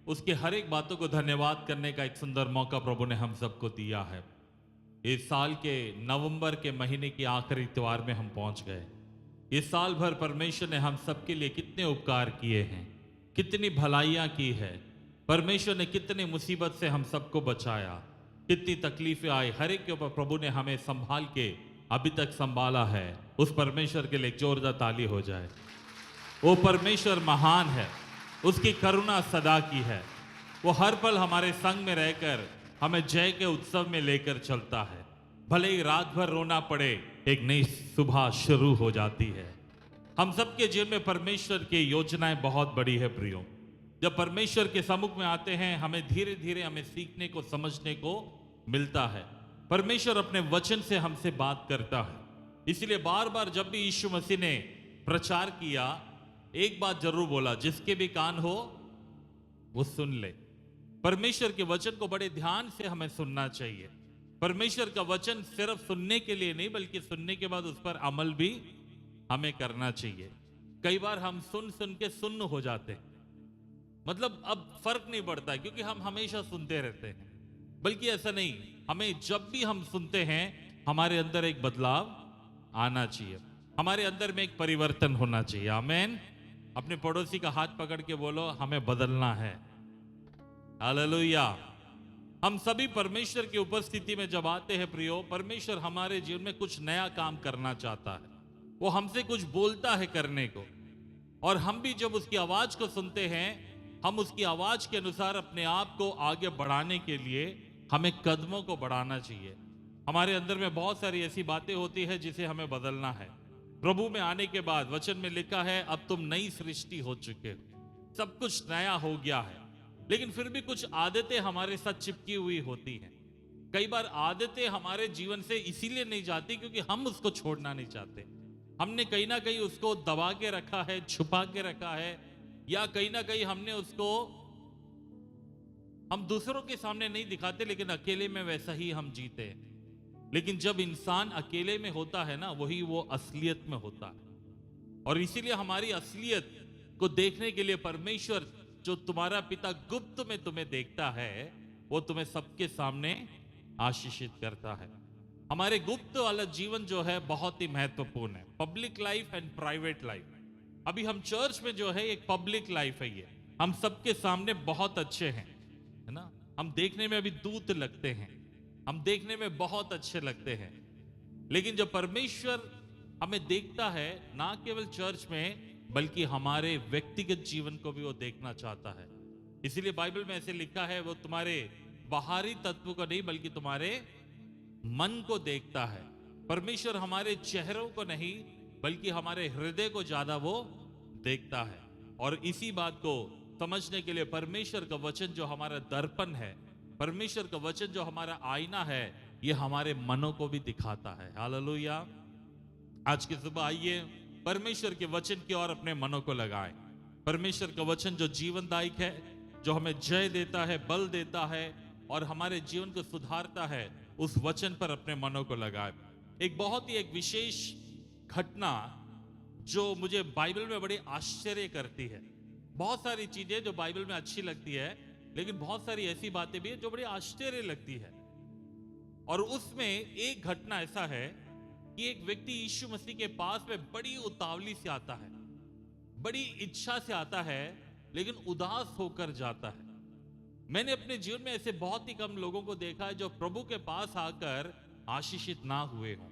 उसके हर एक बातों को धन्यवाद करने का एक सुंदर मौका प्रभु ने हम सबको दिया है। इस साल के नवंबर के महीने की आखिरी त्योहार में हम पहुंच गए। इस साल भर परमेश्वर ने हम सबके लिए कितने उपकार किए हैं, कितनी भलाइयां की है। परमेश्वर ने कितनी मुसीबत से हम सबको बचाया, कितनी तकलीफें आई, हर एक के ऊपर प्रभु ने हमें संभाल के अभी तक संभाला है। उस परमेश्वर के लिए एक जोरदार ताली हो जाए। वो परमेश्वर महान है, उसकी करुणा सदा की है। वो हर पल हमारे संग में रहकर हमें जय के उत्सव में लेकर चलता है। भले ही रात भर रोना पड़े, एक नई सुबह शुरू हो जाती है। हम सबके जीवन में परमेश्वर की योजनाएं बहुत बड़ी है प्रियो। जब परमेश्वर के सम्मुख में आते हैं, हमें धीरे धीरे हमें सीखने को, समझने को मिलता है। परमेश्वर अपने वचन से हमसे बात करता है। इसलिए बार बार जब भी यीशु मसीह ने प्रचार किया, एक बात जरूर बोला, जिसके भी कान हो वो सुन ले। परमेश्वर के वचन को बड़े ध्यान से हमें सुनना चाहिए। परमेश्वर का वचन सिर्फ सुनने के लिए नहीं, बल्कि सुनने के बाद उस पर अमल भी हमें करना चाहिए। कई बार हम सुन सुन के सुन्न हो जाते हैं, मतलब अब फर्क नहीं पड़ता, क्योंकि हम हमेशा सुनते रहते हैं। बल्कि ऐसा नहीं, हमें जब भी हम सुनते हैं, हमारे अंदर एक बदलाव आना चाहिए, हमारे अंदर में एक परिवर्तन होना चाहिए। आमीन। अपने पड़ोसी का हाथ पकड़ के बोलो, हमें बदलना है। हालेलुया। हम सभी परमेश्वर की उपस्थिति में जब आते हैं प्रियो, परमेश्वर हमारे जीवन में कुछ नया काम करना चाहता है। वो हमसे कुछ बोलता है करने को, और हम भी जब उसकी आवाज को सुनते हैं, हम उसकी आवाज के अनुसार अपने आप को आगे बढ़ाने के लिए हमें कदमों को बढ़ाना चाहिए। हमारे अंदर में बहुत सारी ऐसी बातें होती है जिसे हमें बदलना है। प्रभु में आने के बाद वचन में लिखा है, अब तुम नई सृष्टि हो चुके हो, सब कुछ नया हो गया है। लेकिन फिर भी कुछ आदतें हमारे साथ चिपकी हुई होती हैं। कई बार आदतें हमारे जीवन से इसीलिए नहीं जाती क्योंकि हम उसको छोड़ना नहीं चाहते। हमने कहीं ना कहीं उसको दबा के रखा है, छुपा के रखा है, या कहीं ना कहीं हमने उसको, हम दूसरों के सामने नहीं दिखाते, लेकिन अकेले में वैसा ही हम जीते हैं। लेकिन जब इंसान अकेले में होता है ना, वही वो असलियत में होता है। और इसीलिए हमारी असलियत को देखने के लिए परमेश्वर, जो तुम्हारा पिता गुप्त में तुम्हें देखता है, वो तुम्हें सबके सामने आशीषित करता है। हमारे गुप्त वाला जीवन जो है बहुत ही महत्वपूर्ण है। Public life and private life. अभी हम चर्च में जो है एक पब्लिक लाइफ है, ये हम सबके सामने बहुत अच्छे हैं, है ना। हम देखने में अभी दूत लगते हैं, हम देखने में बहुत अच्छे लगते हैं, लेकिन जब परमेश्वर हमें देखता है, ना केवल चर्च में बल्कि हमारे व्यक्तिगत जीवन को भी वो देखना चाहता है। इसीलिए बाइबल में ऐसे लिखा है, वो तुम्हारे बाहरी तत्व को नहीं बल्कि तुम्हारे मन को देखता है। परमेश्वर हमारे चेहरों को नहीं बल्कि हमारे हृदय को ज्यादा वो देखता है। और इसी बात को समझने के लिए परमेश्वर का वचन जो हमारा दर्पण है, परमेश्वर का वचन जो हमारा आईना है, ये हमारे मनों को भी दिखाता है। हालेलुया। आज की सुबह आइए परमेश्वर के वचन की ओर अपने मनों को लगाएं। परमेश्वर का वचन जो जीवनदायक है, जो हमें जय देता है, बल देता है और हमारे जीवन को सुधारता है, उस वचन पर अपने मनों को लगाएं। एक बहुत ही एक विशेष घटना जो मुझे बाइबल में बड़ी आश्चर्य करती है। बहुत सारी चीजें जो बाइबल में अच्छी लगती है, लेकिन बहुत सारी ऐसी बातें भी है जो बड़ी आश्चर्य लगती है। और उसमें एक घटना ऐसा है कि एक व्यक्ति यीशु मसीह के पास में बड़ी उतावली से आता है, बड़ी इच्छा से आता है, लेकिन उदास होकर जाता है। मैंने अपने जीवन में ऐसे बहुत ही कम लोगों को देखा है जो प्रभु के पास आकर आशीषित ना हुए हों।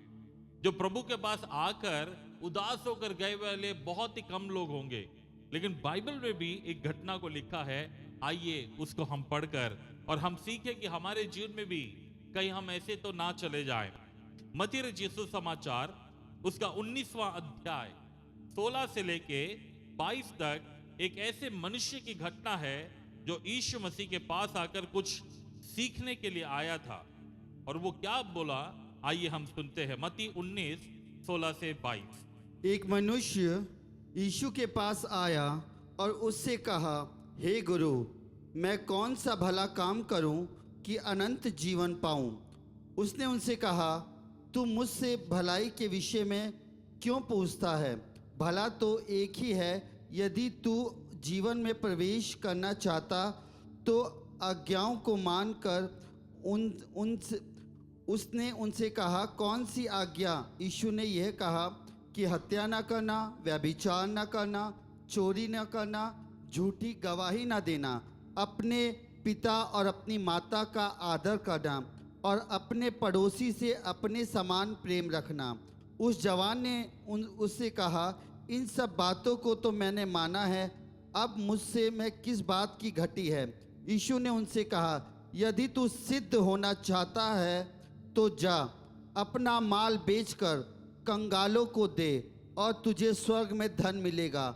जो प्रभु के पास आकर उदास होकर गए वाले बहुत ही कम लोग होंगे। लेकिन बाइबल में भी एक घटना को लिखा है, आइए उसको हम पढ़कर और हम सीखें कि हमारे जीवन में भी कहीं हम ऐसे तो ना चले जाएं। मत्ती रचित सुसमाचार उसका 19वां अध्याय 16 से लेके 22 तक एक ऐसे मनुष्य की घटना है जो यीशु मसीह के पास आकर कुछ सीखने के लिए आया था। और वो क्या बोला, आइए हम सुनते हैं। मत्ती 19 16 से 22। एक मनुष्य यीशु के पास आया और उससे कहा, हे गुरु, मैं कौन सा भला काम करूं कि अनंत जीवन पाऊं? उसने उनसे कहा, तू मुझसे भलाई के विषय में क्यों पूछता है? भला तो एक ही है। यदि तू जीवन में प्रवेश करना चाहता तो आज्ञाओं को मानकर उन उसने उनसे कहा, कौन सी आज्ञा? यीशु ने यह कहा कि हत्या न करना, व्यभिचार न करना, चोरी न करना, झूठी गवाही न देना, अपने पिता और अपनी माता का आदर करना और अपने पड़ोसी से अपने समान प्रेम रखना। उस जवान ने उससे कहा, इन सब बातों को तो मैंने माना है, अब मुझसे मैं किस बात की घटी है? यीशु ने उनसे कहा, यदि तू सिद्ध होना चाहता है तो जा, अपना माल बेचकर कंगालों को दे और तुझे स्वर्ग में धन मिलेगा,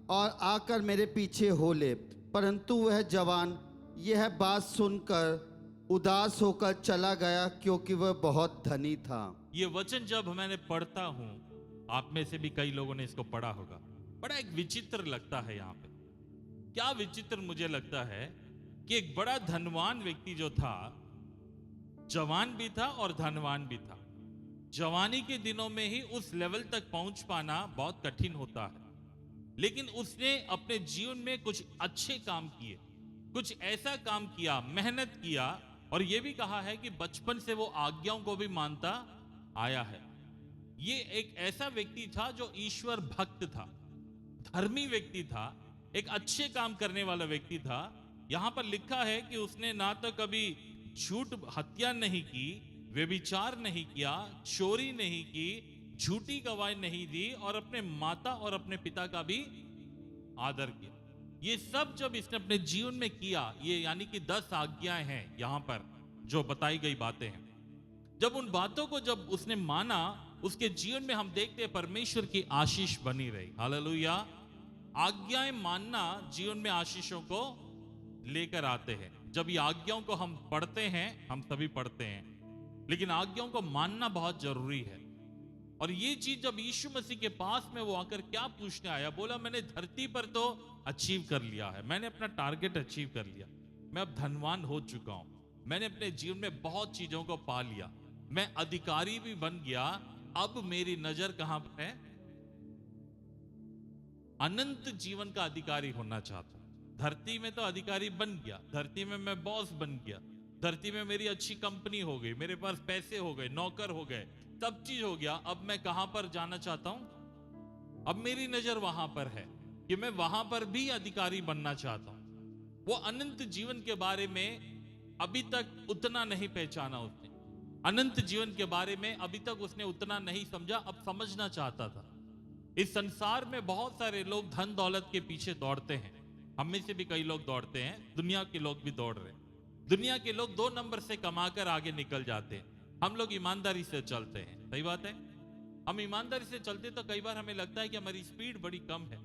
और आकर मेरे पीछे हो ले। परंतु वह जवान यह बात सुनकर उदास होकर चला गया, क्योंकि वह बहुत धनी था। ये वचन जब मैंने पढ़ता हूं, आप में से भी कई लोगों ने इसको पढ़ा होगा, बड़ा एक विचित्र लगता है। यहाँ पे क्या विचित्र मुझे लगता है कि एक बड़ा धनवान व्यक्ति जो था, जवान भी था और धनवान भी था। जवानी के दिनों में ही उस लेवल तक पहुंच पाना बहुत कठिन होता है, लेकिन उसने अपने जीवन में कुछ अच्छे काम किए, कुछ ऐसा काम किया, मेहनत किया, और यह भी कहा है कि बचपन से वो आज्ञाओं को भी मानता आया है। ये एक ऐसा व्यक्ति था जो ईश्वर भक्त था, धर्मी व्यक्ति था, एक अच्छे काम करने वाला व्यक्ति था। यहां पर लिखा है कि उसने ना तो कभी झूठ हत्या नहीं की, व्यभिचार नहीं किया, चोरी नहीं की, झूठी गवाही नहीं दी, और अपने माता और अपने पिता का भी आदर किया। ये सब जब इसने अपने जीवन में किया, ये यानी कि 10 आज्ञाएं हैं यहां पर जो बताई गई बातें हैं। जब उन बातों को जब उसने माना, उसके जीवन में हम देखते हैं परमेश्वर की आशीष बनी रही। हालेलुया। आज्ञाएं मानना जीवन में आशीषों को लेकर आते हैं। जब ये आज्ञाओं को हम पढ़ते हैं, हम सभी पढ़ते हैं, लेकिन आज्ञाओं को मानना बहुत जरूरी है। और ये चीज जब यीशु मसीह के पास में वो आकर क्या पूछने आया, बोला मैंने धरती पर तो अचीव कर लिया है, मैंने अपना टारगेट अचीव कर लिया, मैं अब धनवान हो चुका हूं, मैंने अपने जीवन में बहुत चीजों को पा लिया, मैं अधिकारी भी बन गया, अब मेरी नजर कहां पर है? अनंत जीवन का अधिकारी होना चाहता हूं। धरती में तो अधिकारी बन गया, धरती में मैं बॉस बन गया, धरती में मेरी अच्छी कंपनी हो गई, मेरे पास पैसे हो गए, नौकर हो गए, सब चीज हो गया। अब मैं कहां पर जाना चाहता हूं? अब मेरी नजर वहां पर है कि मैं वहां पर भी अधिकारी बनना चाहता हूं। वो अनंत जीवन के बारे में अभी तक उतना नहीं पहचाना उसने, अनंत जीवन के बारे में अभी तक उसने उतना नहीं समझा, अब समझना चाहता था। इस संसार में बहुत सारे लोग धन दौलत के पीछे दौड़ते हैं, हम में से भी कई लोग दौड़ते हैं, दुनिया के लोग भी दौड़ रहे हैं। दुनिया के लोग 2 नंबर से कमाकर आगे निकल जाते हैं, हम लोग ईमानदारी से चलते हैं। सही बात है, हम ईमानदारी से चलते तो कई बार हमें लगता है कि हमारी स्पीड बड़ी कम है,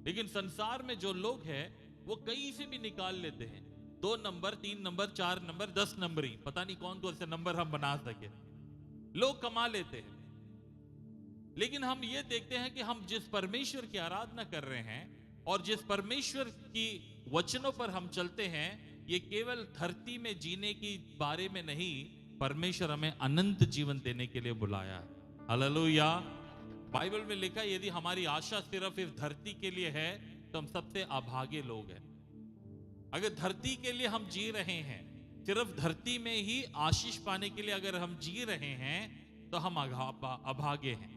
लेकिन संसार में जो लोग हैं वो कहीं से भी निकाल लेते हैं। 2 नंबर, 3 नंबर, 4 नंबर, 10 नंबर ही पता नहीं कौन कौन से नंबर हम बना सके, लोग कमा लेते हैं। लेकिन हम ये देखते हैं कि हम जिस परमेश्वर की आराधना कर रहे हैं और जिस परमेश्वर की वचनों पर हम चलते हैं, ये केवल धरती में जीने की बारे में नहीं, परमेश्वर हमें अनंत जीवन देने के लिए बुलाया है। हालेलुया। बाइबल में लिखा है, यदि हमारी आशा सिर्फ इस धरती के लिए है तो हम सबसे अभागे लोग हैं। अगर धरती के लिए हम जी रहे हैं, सिर्फ धरती में ही आशीष पाने के लिए अगर हम जी रहे हैं तो हम अभागे हैं,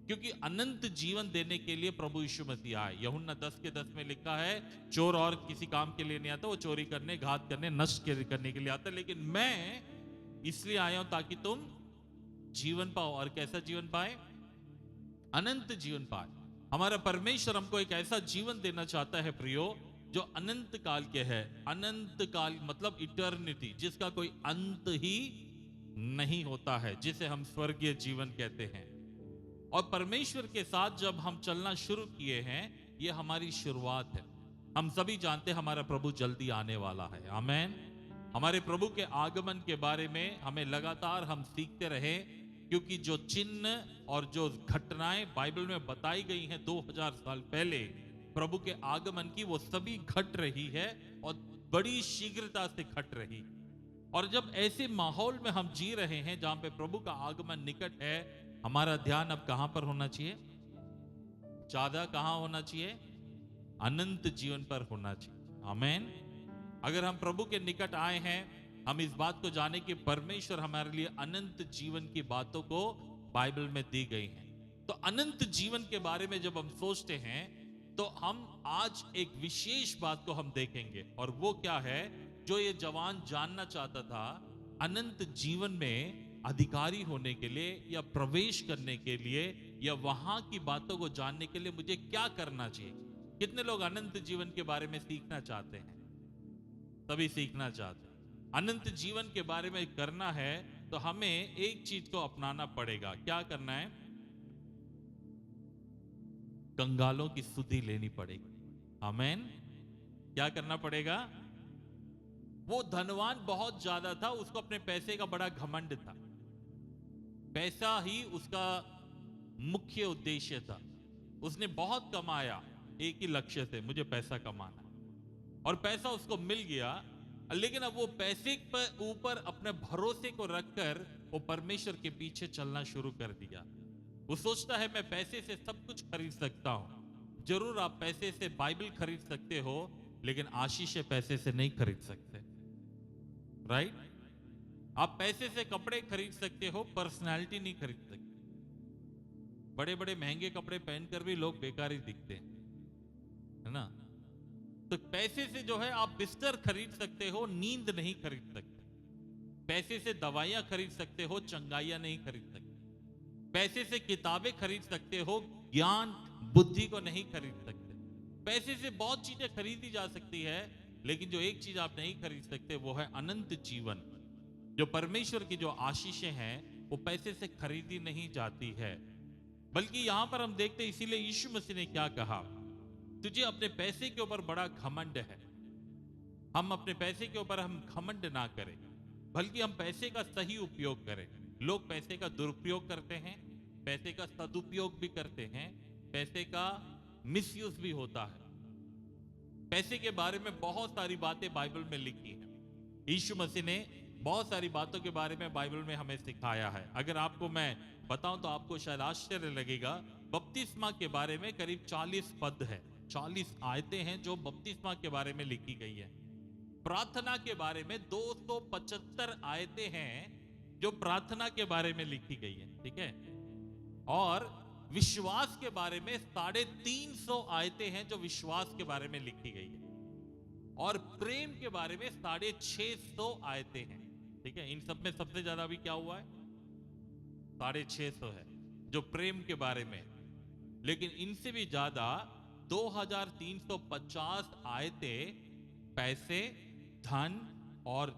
क्योंकि अनंत जीवन देने के लिए प्रभु यीशु मसीह आए। यूहन्ना 10:10 में लिखा है, चोर और किसी काम के लिए नहीं आता, वो चोरी करने, घात करने, नष्ट करने के लिए आता, लेकिन मैं इसलिए आया हूं ताकि तुम जीवन पाओ। और कैसा जीवन पाए? अनंत जीवन पाए। हमारा परमेश्वर हमको एक ऐसा जीवन देना चाहता है प्रियो, जो अनंत काल के है। अनंत काल मतलब इटर्निटी, जिसका कोई अंत ही नहीं होता है, जिसे हम स्वर्गीय जीवन कहते हैं। और परमेश्वर के साथ जब हम चलना शुरू किए हैं, ये हमारी शुरुआत है। हम सभी जानते हैं हमारा प्रभु जल्दी आने वाला है। आमेन। हमारे प्रभु के आगमन के बारे में हमें लगातार हम सीखते रहे, क्योंकि जो चिन्ह और जो घटनाएं बाइबल में बताई गई हैं 2000 साल पहले प्रभु के आगमन की, वो सभी घट रही है और बड़ी शीघ्रता से घट रही। और जब ऐसे माहौल में हम जी रहे हैं जहां पे प्रभु का आगमन निकट है, हमारा ध्यान अब कहां पर होना चाहिए? ज्यादा कहां होना चाहिए? अनंत जीवन पर होना चाहिए। आमेन। अगर हम प्रभु के निकट आए हैं, हम इस बात को जाने कि परमेश्वर हमारे लिए अनंत जीवन की बातों को बाइबल में दी गई हैं। तो अनंत जीवन के बारे में जब हम सोचते हैं तो हम आज एक विशेष बात को हम देखेंगे, और वो क्या है जो ये जवान जानना चाहता था। अनंत जीवन में अधिकारी होने के लिए या प्रवेश करने के लिए या वहां की बातों को जानने के लिए मुझे क्या करना चाहिए। कितने लोग अनंत जीवन के बारे में सीखना चाहते हैं? सभी सीखना चाहते हैं। अनंत जीवन के बारे में करना है तो हमें एक चीज को अपनाना पड़ेगा। क्या करना है? कंगालों की सुधि लेनी पड़ेगी। आमेन। क्या करना पड़ेगा? वो धनवान बहुत ज्यादा था, उसको अपने पैसे का बड़ा घमंड था। पैसा ही उसका मुख्य उद्देश्य था। उसने बहुत कमाया एक ही लक्ष्य से, मुझे पैसा कमाना, और पैसा उसको मिल गया। लेकिन अब वो पैसे पर ऊपर अपने भरोसे को रखकर वो परमेश्वर के पीछे चलना शुरू कर दिया। वो सोचता है मैं पैसे से सब कुछ खरीद सकता हूं। जरूर आप पैसे से बाइबल खरीद सकते हो, लेकिन आशीष पैसे से नहीं खरीद सकते। राइट? आप पैसे से कपड़े खरीद सकते हो, पर्सनालिटी नहीं खरीद सकते। बड़े बड़े महंगे कपड़े पहनकर भी लोग बेकार ही दिखते हैं, है ना? तो पैसे से जो है आप बिस्तर खरीद सकते हो, नींद नहीं खरीद सकते। पैसे से दवाइयां खरीद सकते हो, चंगाइयां नहीं खरीद सकते। पैसे से किताबें खरीद सकते हो, ज्ञान बुद्धि को नहीं खरीद सकते। पैसे से बहुत चीजें खरीदी जा सकती है, लेकिन जो एक चीज आप नहीं खरीद सकते वो है अनंत जीवन। जो परमेश्वर की जो आशीषें हैं वो पैसे से खरीदी नहीं जाती है। बल्कि यहां पर हम देखते हैं, इसीलिए यीशु मसीह ने क्या कहा, तुझे अपने पैसे के ऊपर बड़ा घमंड है। हम अपने पैसे के ऊपर हम घमंड ना करें, बल्कि हम पैसे का सही उपयोग करें। लोग पैसे का दुरुपयोग करते हैं, पैसे का सदुपयोग भी करते हैं, पैसे का मिसयूज भी होता है। पैसे के बारे में बहुत सारी बातें बाइबल में लिखी हैं। यीशु मसीह ने बहुत सारी बातों के बारे में बाइबल में हमें सिखाया है। अगर आपको मैं बताऊं तो आपको शायद आश्चर्य लगेगा। बपतिस्मा के बारे में करीब 40 पद है, 40 आयतें हैं जो बपतिस्मा के बारे में लिखी गई है। प्रार्थना के बारे में 275 आयतें हैं जो प्रार्थना के बारे में लिखी गई है। ठीक है? और विश्वास के बारे में 350 आयतें हैं जो विश्वास के बारे में लिखी गई है। और प्रेम के बारे में 650 आयतें हैं। ठीक है? इन सब में सबसे ज्यादा अभी क्या हुआ है? 650 है जो प्रेम के बारे में। लेकिन इनसे भी ज्यादा 2350 आयतें पैसे, धन और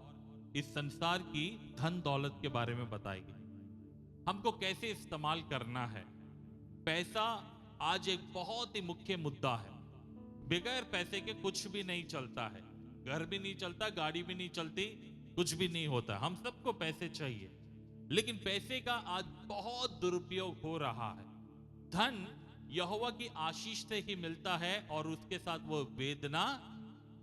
इस संसार की धन दौलत के बारे में बताएगी। हमको कैसे इस्तेमाल करना है। पैसा आज एक बहुत ही मुख्य मुद्दा है। बगैर पैसे के कुछ भी नहीं चलता है। घर भी नहीं चलता, गाड़ी भी नहीं चलती, कुछ भी नहीं होता। हम सबको पैसे चाहिए, लेकिन पैसे का आज बहुत दुरुपयोग हो रहा है। धन यहोवा की आशीष से ही मिलता है और उसके साथ वो वेदना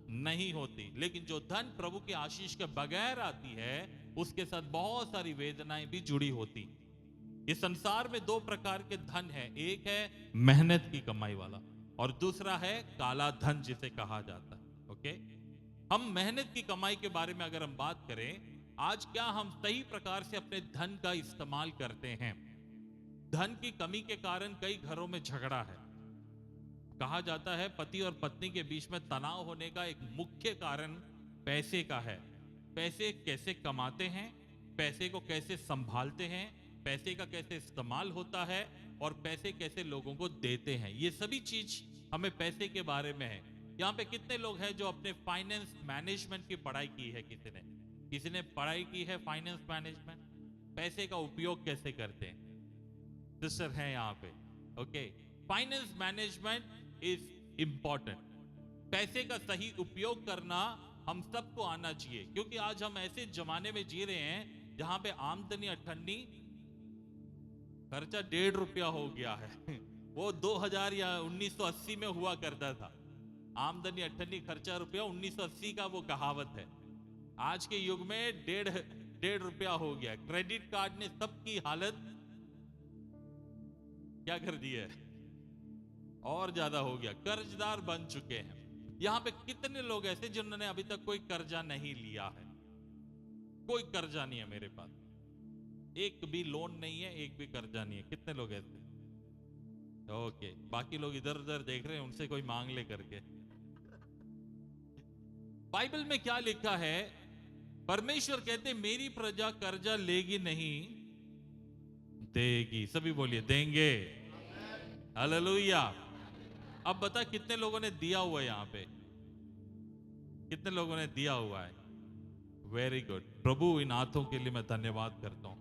नहीं होती। लेकिन जो धन प्रभु की आशीष के बगैर आती है, उसके साथ बहुत सारी वेदनाएं भी जुड़ी होती। इस संसार में 2 प्रकार के धन है। एक है मेहनत की कमाई वाला, और दूसरा है काला धन जिसे कहा जाता है। ओके? हम मेहनत की कमाई के बारे में अगर हम बात करें, आज क्या हम सही प्रकार से अपने धन का इस्तेमाल करते हैं? धन की कमी के कारण कई घरों में झगड़ा है। कहा जाता है पति और पत्नी के बीच में तनाव होने का एक मुख्य कारण पैसे का है। पैसे कैसे कमाते हैं, पैसे को कैसे संभालते हैं, पैसे का कैसे इस्तेमाल होता है, और पैसे कैसे लोगों को देते हैं, ये सभी चीज हमें पैसे के बारे में है। यहाँ पे कितने लोग हैं जो अपने फाइनेंस मैनेजमेंट की पढ़ाई की है? किसी ने पढ़ाई की है फाइनेंस मैनेजमेंट। पैसे का उपयोग कैसे करते हैं? सिस्टर है यहाँ पे। Okay? Finance management is important. पैसे का सही उपयोग करना हम सबको आना चाहिए, क्योंकि आज हम ऐसे जमाने में जी रहे हैं जहां पे आमदनी अठन्नी, खर्चा 1.5 रुपया हो गया है। वो 2000 या 1980 में हुआ करता था। आमदनी अठन्नी खर्चा रुपया, 1980 का वो कहावत है। आज के युग में 1.5 रुपया हो गया। क्रेडिट कार्ड ने सबकी हालत क्या कर दी है? और ज्यादा हो गया। कर्जदार बन चुके हैं। यहां पे कितने लोग ऐसे जिन्होंने अभी तक कोई कर्जा नहीं लिया है? कोई कर्जा नहीं है मेरे पास, एक भी लोन नहीं है, एक भी कर्जा नहीं है। कितने लोग ऐसे? ओके, बाकी लोग इधर उधर देख रहे हैं, उनसे कोई मांग ले करके। बाइबल में क्या लिखा है? परमेश्वर कहते मेरी प्रजा कर्जा लेगी नहीं, देगी। सभी बोलिए देंगे। हालेलुया। अब बता कितने लोगों ने दिया हुआ है यहां पे? कितने लोगों ने दिया हुआ है? Very good. प्रभु इन हाथों के लिए मैं धन्यवाद करता हूं।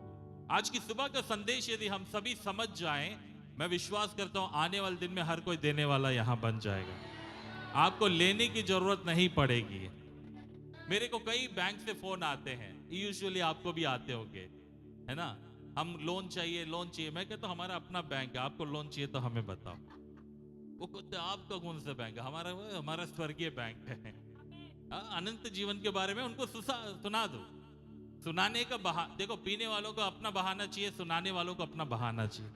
आज की सुबह का संदेश यदि हम सभी समझ जाएं, मैं विश्वास करता हूं आने वाले दिन में हर कोई देने वाला यहां बन जाएगा। आपको लेने की जरूरत नहीं पड़ेगी। मेरे को कई बैंक से फोन आते हैं, यूजुअली आपको भी आते होंगे, है ना? हम लोन चाहिए, लोन चाहिए। मैं कहता हूं हमारा अपना बैंक है, आपको लोन चाहिए तो हमें बताओ। वो कहते आपका कौन सा बैंक है? हमारा स्वर्गीय बैंक है। अनंत जीवन के बारे में उनको सुना दो। सुनाने का देखो, पीने वालों को अपना बहाना चाहिए, सुनाने वालों को अपना बहाना चाहिए।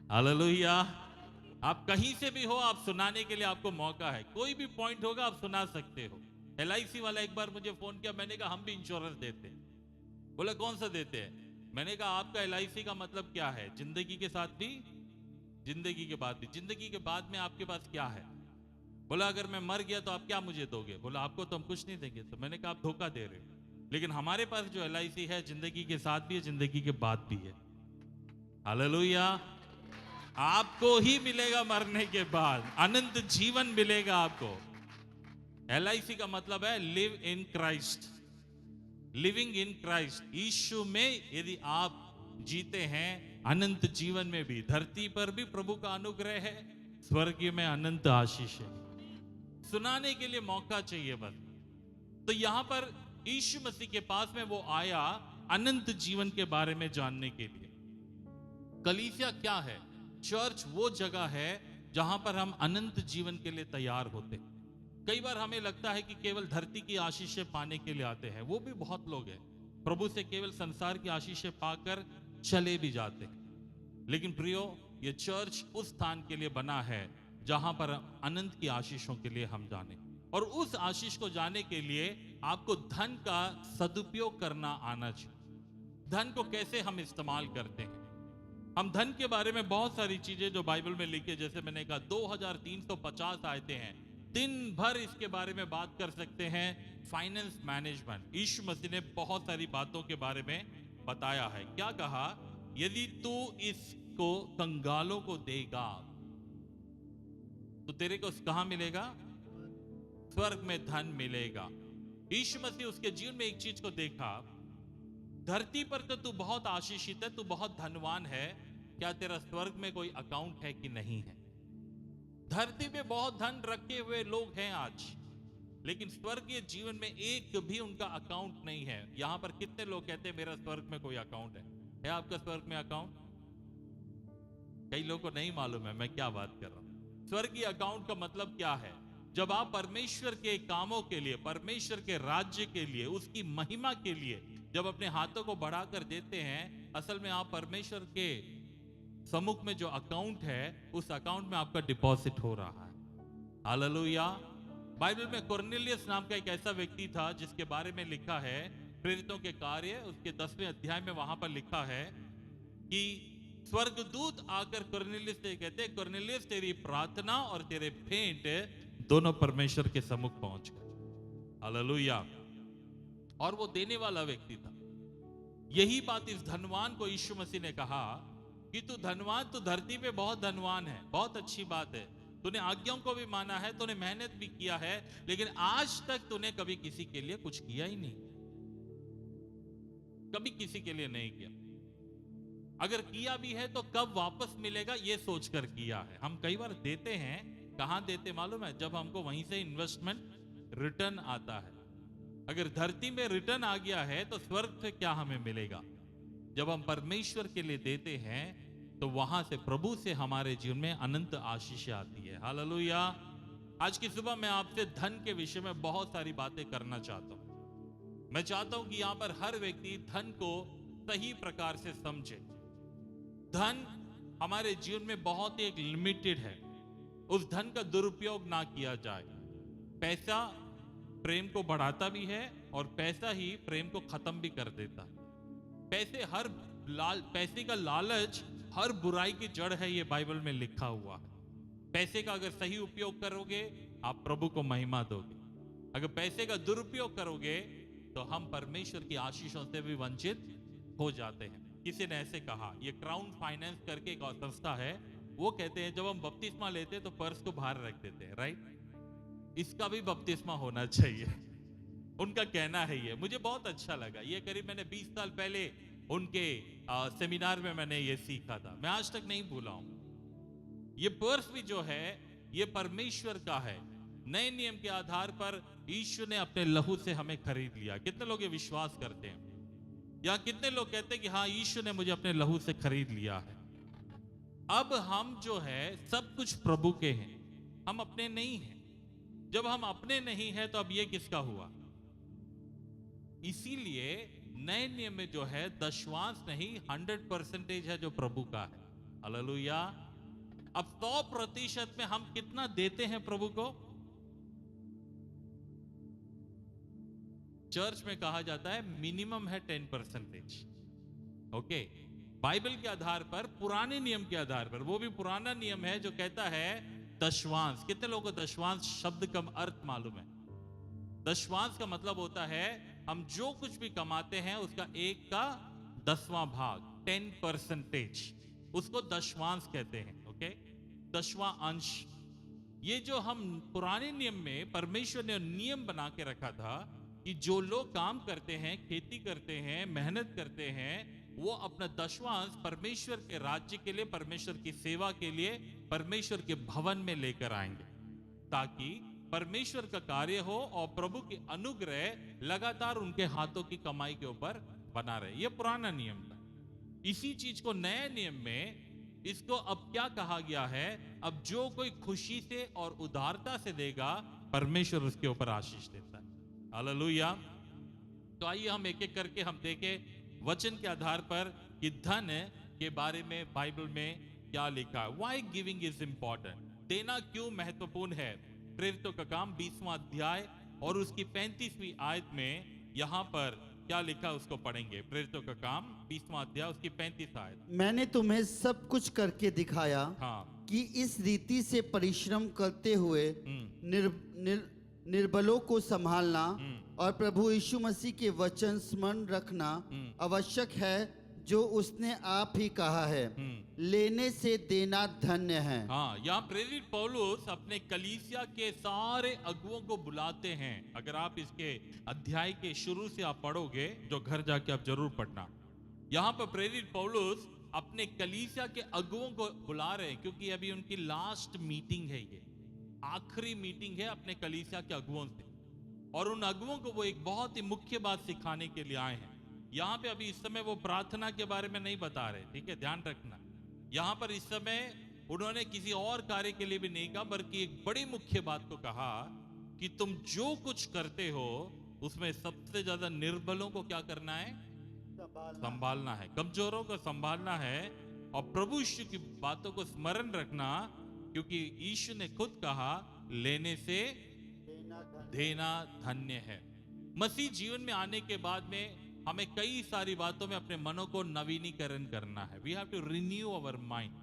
हालेलुया। आप कहीं से भी हो, आप सुनाने के लिए आपको मौका है। कोई भी पॉइंट होगा आप सुना सकते हो। LIC वाला एक बार मुझे फोन किया, मैंने कहा हम भी इंश्योरेंस देते हैं। बोला कौन सा देते हैं? मैंने कहा आपका LIC का मतलब क्या है? जिंदगी के साथ भी, जिंदगी के बाद भी। जिंदगी के बाद में आपके पास क्या है? बोला अगर मैं मर गया तो आप क्या मुझे दोगे? बोला आपको तो हम कुछ नहीं देंगे। तो मैंने कहा आप धोखा दे रहे हो, लेकिन हमारे पास जो LIC है जिंदगी के साथ भी है, जिंदगी के बाद भी है। हालेलुया। आपको ही मिलेगा मरने के बाद, अनंत जीवन मिलेगा आपको। LIC का मतलब है live in Christ, living in Christ. यीशु में यदि आप जीते हैं, अनंत जीवन में भी, धरती पर भी प्रभु का अनुग्रह है, स्वर्ग में अनंत आशीष है। सुनाने के लिए मौका चाहिए बस। तो यहां पर यीशु मसीह के पास में वो आया अनंत जीवन के बारे में जानने के लिए। कलीसिया क्या है? चर्च वो जगह है जहां पर हम अनंत जीवन के लिए तैयार होते हैं। कई बार हमें लगता है कि केवल धरती की आशीषें पाने के लिए आते हैं, वो भी बहुत लोग हैं। प्रभु से केवल संसार की आशीषें पाकर चले भी जाते हैं। लेकिन प्रियो, ये चर्च उस स्थान के लिए बना है जहां पर अनंत की आशीषों के लिए हम जाने, और उस आशीष को जाने के लिए आपको धन का सदुपयोग करना आना चाहिए। धन को कैसे हम इस्तेमाल करते हैं? हम धन के बारे में बहुत सारी चीजें जो बाइबल में लिखी, जैसे मैंने कहा 2350 आयतें हैं, दिन भर इसके बारे में बात कर सकते हैं। फाइनेंस मैनेजमेंट, यीशु मसीह ने बहुत सारी बातों के बारे में बताया है। क्या कहा? यदि तू इसको कंगालों को देगा तो तेरे को कहां मिलेगा? स्वर्ग में धन मिलेगा। यीशु मसीह उसके जीवन में एक चीज को देखा, धरती पर तो तू बहुत आशीषित है, तू बहुत धनवान है, क्या तेरा स्वर्ग में कोई अकाउंट है कि नहीं है? धरती पे बहुत धन रखे हुए लोग हैं आज, लेकिन स्वर्गीय जीवन में एक भी उनका अकाउंट नहीं है। यहां पर कितने लोग कहते हैं मेरा स्वर्ग में कोई अकाउंट है आपका स्वर्ग में अकाउंट? कई लोगों को नहीं मालूम है मैं क्या बात कर रहा हूं। स्वर्गीय अकाउंट का मतलब क्या है? जब आप परमेश्वर के कामों के लिए, परमेश्वर के राज्य के लिए, उसकी महिमा के लिए जब अपने हाथों को बढ़ाकर देते हैं, असल में आप परमेश्वर के सम्मुख में जो अकाउंट है, उस अकाउंट में आपका डिपॉजिट हो रहा है। हालेलुया। बाइबल में कुरनेलियस नाम का एक ऐसा व्यक्ति था जिसके बारे में लिखा है प्रेरितों के कार्य उसके 10वें अध्याय में। वहां पर लिखा है कि स्वर्गदूत आकर कुरनेलियस से कहते, कुरनेलियस तेरी प्रार्थना और तेरे भेंट दोनों परमेश्वर के सम्मुख पहुंच गए। हालेलुया। और वो देने वाला व्यक्ति था। यही बात इस धनवान को यीशु मसीह ने कहा कि तू धनवान, तू धरती पे बहुत धनवान है, बहुत अच्छी बात है, तूने आज्ञाओं को भी माना है, तूने मेहनत भी किया है, लेकिन आज तक तूने कभी किसी के लिए कुछ किया ही नहीं, कभी किसी के लिए नहीं किया। अगर किया भी है तो कब वापस मिलेगा ये सोचकर किया है। हम कई बार देते हैं, कहां देते मालूम है? जब हमको वहीं से इन्वेस्टमेंट रिटर्न आता है। अगर धरती में रिटर्न आ गया है तो स्वर्ग से क्या हमें मिलेगा? जब हम परमेश्वर के लिए देते हैं तो वहां से, प्रभु से हमारे जीवन में अनंत आशीष आती है। हालेलुया। आज की सुबह मैं आपसे धन के विषय में बहुत सारी बातें करना चाहता हूं। मैं चाहता हूं कि यहां पर हर व्यक्ति धन को सही प्रकार से समझे। धन हमारे जीवन में बहुत ही एक लिमिटेड है, उस धन का दुरुपयोग ना किया जाए। पैसा प्रेम को बढ़ाता भी है और पैसा ही प्रेम को खत्म भी कर देता है। पैसे का लालच हर बुराई की जड़ है, ये बाइबल में लिखा हुआ है। पैसे का अगर सही उपयोग करोगे आप प्रभु को महिमा दोगे, अगर पैसे का दुरुपयोग करोगे तो हम परमेश्वर की आशीषों से भी वंचित हो जाते हैं। किसी ने ऐसे कहा, ये क्राउन फाइनेंस करके एक संस्था है, वो कहते हैं जब हम बपतिस्मा लेते हैं तो पर्स को बाहर रख देते हैं, राइट? इसका भी बपतिस्मा होना चाहिए। उनका कहना है ये, मुझे बहुत अच्छा लगा। ये करीब मैंने 20 साल पहले उनके सेमिनार में मैंने ये सीखा था, मैं आज तक नहीं भूला हूं। ये पर्स भी जो है ये परमेश्वर का है। नए नियम के आधार पर यीशु ने अपने लहू से हमें खरीद लिया। कितने लोग ये विश्वास करते हैं? या कितने लोग कहते हैं कि हाँ, यीशु ने मुझे अपने लहू से खरीद लिया है। अब हम जो है सब कुछ प्रभु के हैं, हम अपने नहीं हैं। जब हम अपने नहीं हैं तो अब ये किसका हुआ? इसीलिए नए नियम में जो है दशवांश नहीं 100% है जो प्रभु का है। हालेलुया। अब 100% में हम कितना देते हैं प्रभु को? चर्च में कहा जाता है मिनिमम है 10%। ओके, बाइबल के आधार पर, पुराने नियम के आधार पर, वो भी पुराना नियम है जो कहता है दशवांश। कितने लोगों को दशवांश शब्द का अर्थ मालूम है? दशवांश का मतलब होता है हम जो कुछ भी कमाते हैं उसका 1/10वां भाग, 10%, उसको दशवांश कहते हैं। ओके, दशवां अंश। ये जो हम पुराने नियम में परमेश्वर ने नियम बना के रखा था कि जो लोग काम करते हैं, खेती करते हैं, मेहनत करते हैं, वो अपना दशवांश परमेश्वर के राज्य के लिए, परमेश्वर की सेवा के लिए, परमेश्वर के भवन में लेकर आएंगे, ताकि परमेश्वर का कार्य हो और प्रभु की अनुग्रह लगातार उनके हाथों की कमाई के ऊपर बना रहे। यह पुराना नियम था। इसी चीज को नए नियम में इसको अब क्या कहा गया है? अब जो कोई खुशी से और उदारता से देगा, परमेश्वर उसके ऊपर आशीष देता है। हालेलुया। तो आइए हम एक एक करके हम देखें वचन के आधार पर कि धन के बारे में बाइबल में क्या लिखा है। व्हाई गिविंग इज इंपॉर्टेंट, देना क्यों महत्वपूर्ण है। प्रेरितों का काम 20वां अध्याय और उसकी 35वीं आयत में यहां पर क्या लिखा उसको पढ़ेंगे। प्रेरितों का काम 20वां अध्याय उसकी 35 आयत। मैंने तुम्हें सब कुछ करके दिखाया हाँ, कि इस रीति से परिश्रम करते हुए निर्बलों को संभालना और प्रभु यीशु मसीह के वचन स्मरण रखना आवश्यक है, जो उसने आप ही कहा है, लेने से देना धन्य है। हाँ, यहाँ प्रेरित पौलुस अपने कलीसिया के सारे अगुओं को बुलाते हैं। अगर आप इसके अध्याय के शुरू से आप पढ़ोगे, जो घर जाके आप जरूर पढ़ना, यहाँ पर प्रेरित पौलुस अपने कलीसिया के अगुओं को बुला रहे हैं, क्योंकि अभी उनकी लास्ट मीटिंग है, ये आखिरी मीटिंग है अपने कलीसिया के अगुओं से। और उन अगुओं को वो एक बहुत ही मुख्य बात सिखाने के लिए आए हैं। यहाँ पे अभी इस समय वो प्रार्थना के बारे में नहीं बता रहे, ठीक है, ध्यान रखना। यहाँ पर इस समय उन्होंने किसी और कार्य के लिए भी नहीं कहा, बल्कि एक बड़ी मुख्य बात को कहा कि तुम जो कुछ करते हो उसमें सबसे ज्यादा निर्बलों को क्या करना है? संभालना है, कमजोरों को संभालना है और प्रभु यीशु की बातों को स्मरण रखना, क्योंकि यीशु ने खुद कहा लेने से देना धन्य है। मसीह जीवन में आने के बाद में हमें कई सारी बातों में अपने मनों को नवीनीकरण करना है। We have to renew our mind.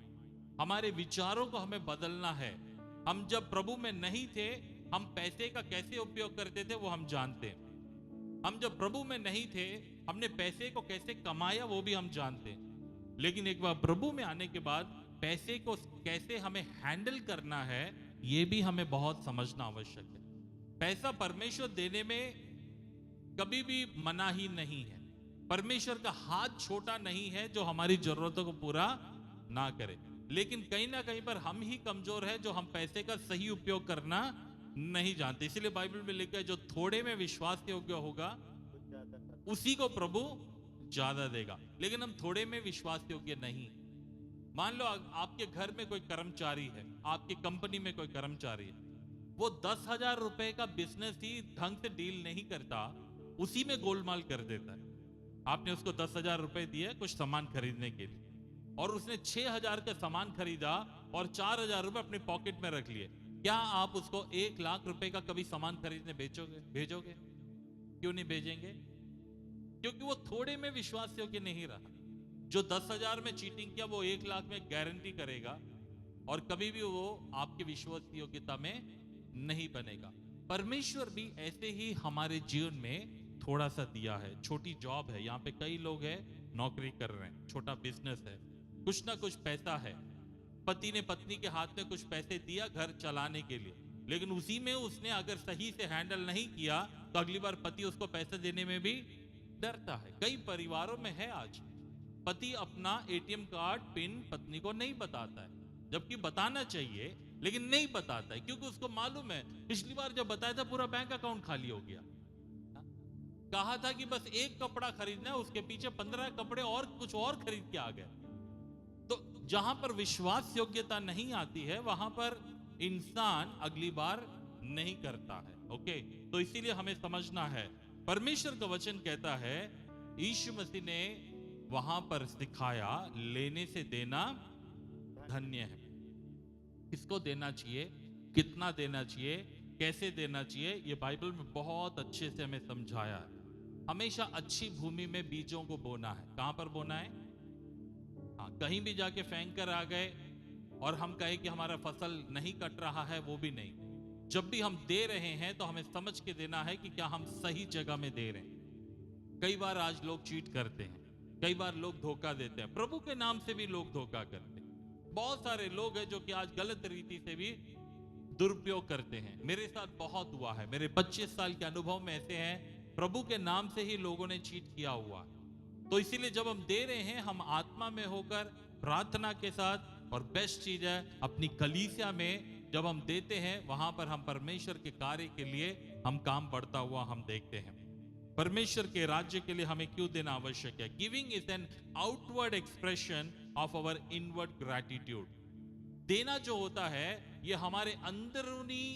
हमारे विचारों को हमें बदलना है। हम जब प्रभु में नहीं थे, हम पैसे का कैसे उपयोग करते थे वो हम जानते हैं। हम जब प्रभु में नहीं थे, हमने पैसे को कैसे कमाया वो भी हम जानते हैं। लेकिन एक बार प्रभु में आने के बाद पैसे को कैसे हमें हैंडल करना है, ये भी हमें बहुत समझना आवश्यक है। पैसा परमेश्वर देने में कभी भी मना ही नहीं है। परमेश्वर का हाथ छोटा नहीं है जो हमारी जरूरतों को पूरा ना करे, लेकिन कहीं ना कहीं पर हम ही कमजोर है जो हम पैसे का सही उपयोग करना नहीं जानते। इसलिए बाइबल में लिखा है जो थोड़े में विश्वास योग्य होगा उसी को प्रभु ज्यादा देगा। लेकिन हम थोड़े में विश्वास योग्य नहीं। मान लो आपके घर में कोई कर्मचारी है, आपकी कंपनी में कोई कर्मचारी है, वो 10,000 रुपए का बिजनेस ही ढंग से डील नहीं करता, उसी में गोलमाल कर देता है। आपने उसको 10,000 रुपए दिए कुछ सामान खरीदने के लिए और उसने 6,000 का सामान खरीदा और 4,000 रुपए अपने पॉकेट में रख लिए। क्या आप उसको 1 लाख रुपए का कभी सामान खरीदने भेजोगे? क्यों नहीं भेजेंगे? क्योंकि वो थोड़े में विश्वास योग्य नहीं रहा। जो 10,000 में चीटिंग किया वो 1 लाख में गारंटी करेगा और कभी भी वो आपकी विश्वास योग्यता में नहीं बनेगा। परमेश्वर भी ऐसे ही हमारे जीवन में थोड़ा सा दिया है। छोटी जॉब है, यहाँ पे कई लोग हैं नौकरी कर रहे हैं, छोटा बिजनेस है, कुछ ना कुछ पैसा है, पति ने पत्नी के हाथ में कुछ पैसे दिया घर चलाने के लिए, लेकिन उसी में उसने अगर सही से हैंडल नहीं किया तो अगली बार पति उसको पैसे देने में भी डरता है। कई परिवारों में है आज, पति अपना एटीएम कार्ड पिन पत्नी को नहीं बताता है, जबकि बताना चाहिए लेकिन नहीं बताता है, क्योंकि उसको मालूम है पिछली बार जब बताया था पूरा बैंक अकाउंट खाली हो गया। कहा था कि बस एक कपड़ा खरीदना है, उसके पीछे 15 कपड़े और कुछ और खरीद के आ गए। तो जहां पर विश्वास योग्यता नहीं आती है वहां पर इंसान अगली बार नहीं करता है। ओके, तो इसीलिए हमें समझना है, परमेश्वर का वचन कहता है यीशु मसीह ने वहां पर सिखाया लेने से देना धन्य है। किसको देना चाहिए, कितना देना चाहिए, कैसे देना चाहिए, ये बाइबल में बहुत अच्छे से हमें समझाया है। हमेशा अच्छी भूमि में बीजों को बोना है। कहां पर बोना है? हाँ, कहीं भी जाके फेंक कर आ गए और हम कहे कि हमारा फसल नहीं कट रहा है, वो भी नहीं। जब भी हम दे रहे हैं तो हमें समझ के देना है कि क्या हम सही जगह में दे रहे हैं। कई बार आज लोग चीट करते हैं, कई बार लोग धोखा देते हैं, प्रभु के नाम से भी लोग धोखा करते हैं। बहुत सारे लोग हैं जो कि आज गलत रीति से भी दुरुपयोग करते हैं। मेरे साथ बहुत हुआ है, मेरे 25 साल के अनुभव में ऐसे हैं, प्रभु के नाम से ही लोगों ने चीट किया हुआ। तो इसीलिए जब हम दे रहे हैं, हम आत्मा में होकर प्रार्थना के साथ, और बेस्ट चीज है अपनी कलीसिया में जब हम देते हैं, वहां पर हम परमेश्वर के कार्य के लिए हम काम बढ़ता हुआ हम देखते हैं। परमेश्वर के राज्य के लिए हमें क्यों देना आवश्यक है? Giving is an outward expression of our inward gratitude. देना जो होता है ये हमारे अंदरूनी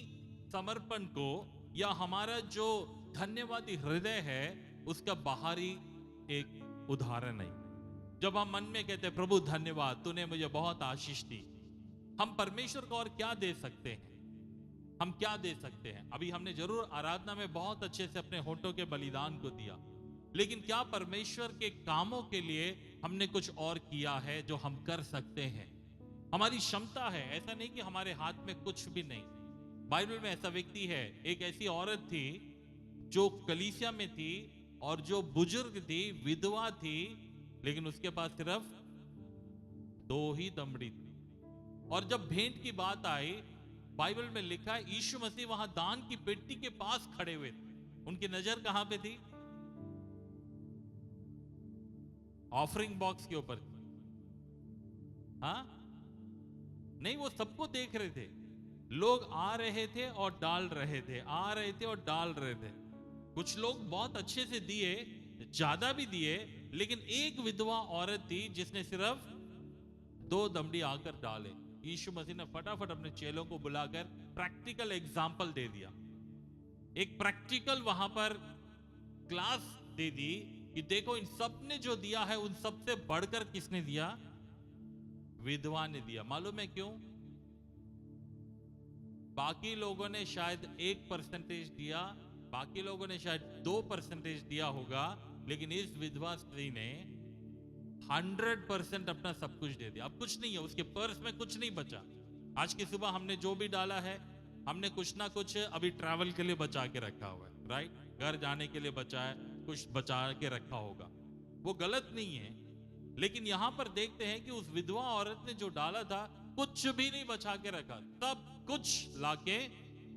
समर्पण को या हमारा जो धन्यवादी हृदय है उसका बाहरी एक उदाहरण है। जब हम मन में कहते हैं प्रभु धन्यवाद, तूने मुझे बहुत आशीष दी, हम परमेश्वर को और क्या दे सकते हैं? हम क्या दे सकते हैं? अभी हमने जरूर आराधना में बहुत अच्छे से अपने होठों के बलिदान को दिया, लेकिन क्या परमेश्वर के कामों के लिए हमने कुछ और किया है जो हम कर सकते हैं? हमारी क्षमता है, ऐसा नहीं कि हमारे हाथ में कुछ भी नहीं। बाइबल में ऐसा व्यक्ति है, एक ऐसी औरत थी जो कलीसिया में थी और जो बुजुर्ग थी, विधवा थी, लेकिन उसके पास सिर्फ 2 ही दमड़ी थी। और जब भेंट की बात आई, बाइबल में लिखा है यीशु मसीह वहां दान की पेटी के पास खड़े हुए थे। उनकी नजर कहां पे थी? ऑफरिंग बॉक्स के ऊपर थी। हाँ, नहीं, वो सबको देख रहे थे। लोग आ रहे थे और डाल रहे थे, आ रहे थे और डाल रहे थे। कुछ लोग बहुत अच्छे से दिए, ज्यादा भी दिए, लेकिन एक विधवा औरत थी जिसने सिर्फ 2 दमड़ी आकर डाले। यीशु मसीह ने फटाफट अपने चेलों को बुलाकर प्रैक्टिकल एग्जाम्पल दे दिया। एक प्रैक्टिकल वहां पर क्लास दे दी कि देखो इन सब ने जो दिया है उन सबसे बढ़कर किसने दिया? विधवा ने दिया। मालूम है क्यों? बाकी लोगों ने शायद 1% दिया, बाकी लोगों ने शायद 2% दिया होगा, लेकिन इस विधवा स्त्री ने 100% अपना सब कुछ दे दिया। अब कुछ नहीं है, उसके पर्स में कुछ नहीं बचा। आज की सुबह हमने जो भी डाला है, हमने कुछ ना कुछ अभी ट्रैवल के लिए बचा के रखा हुआ है, राइट? घर जाने के लिए बचा है, कुछ बचा के रखा होगा, वो गलत नहीं है। लेकिन यहां पर देखते हैं कि उस विधवा औरत ने जो डाला था कुछ भी नहीं बचा के रखा, सब कुछ लाके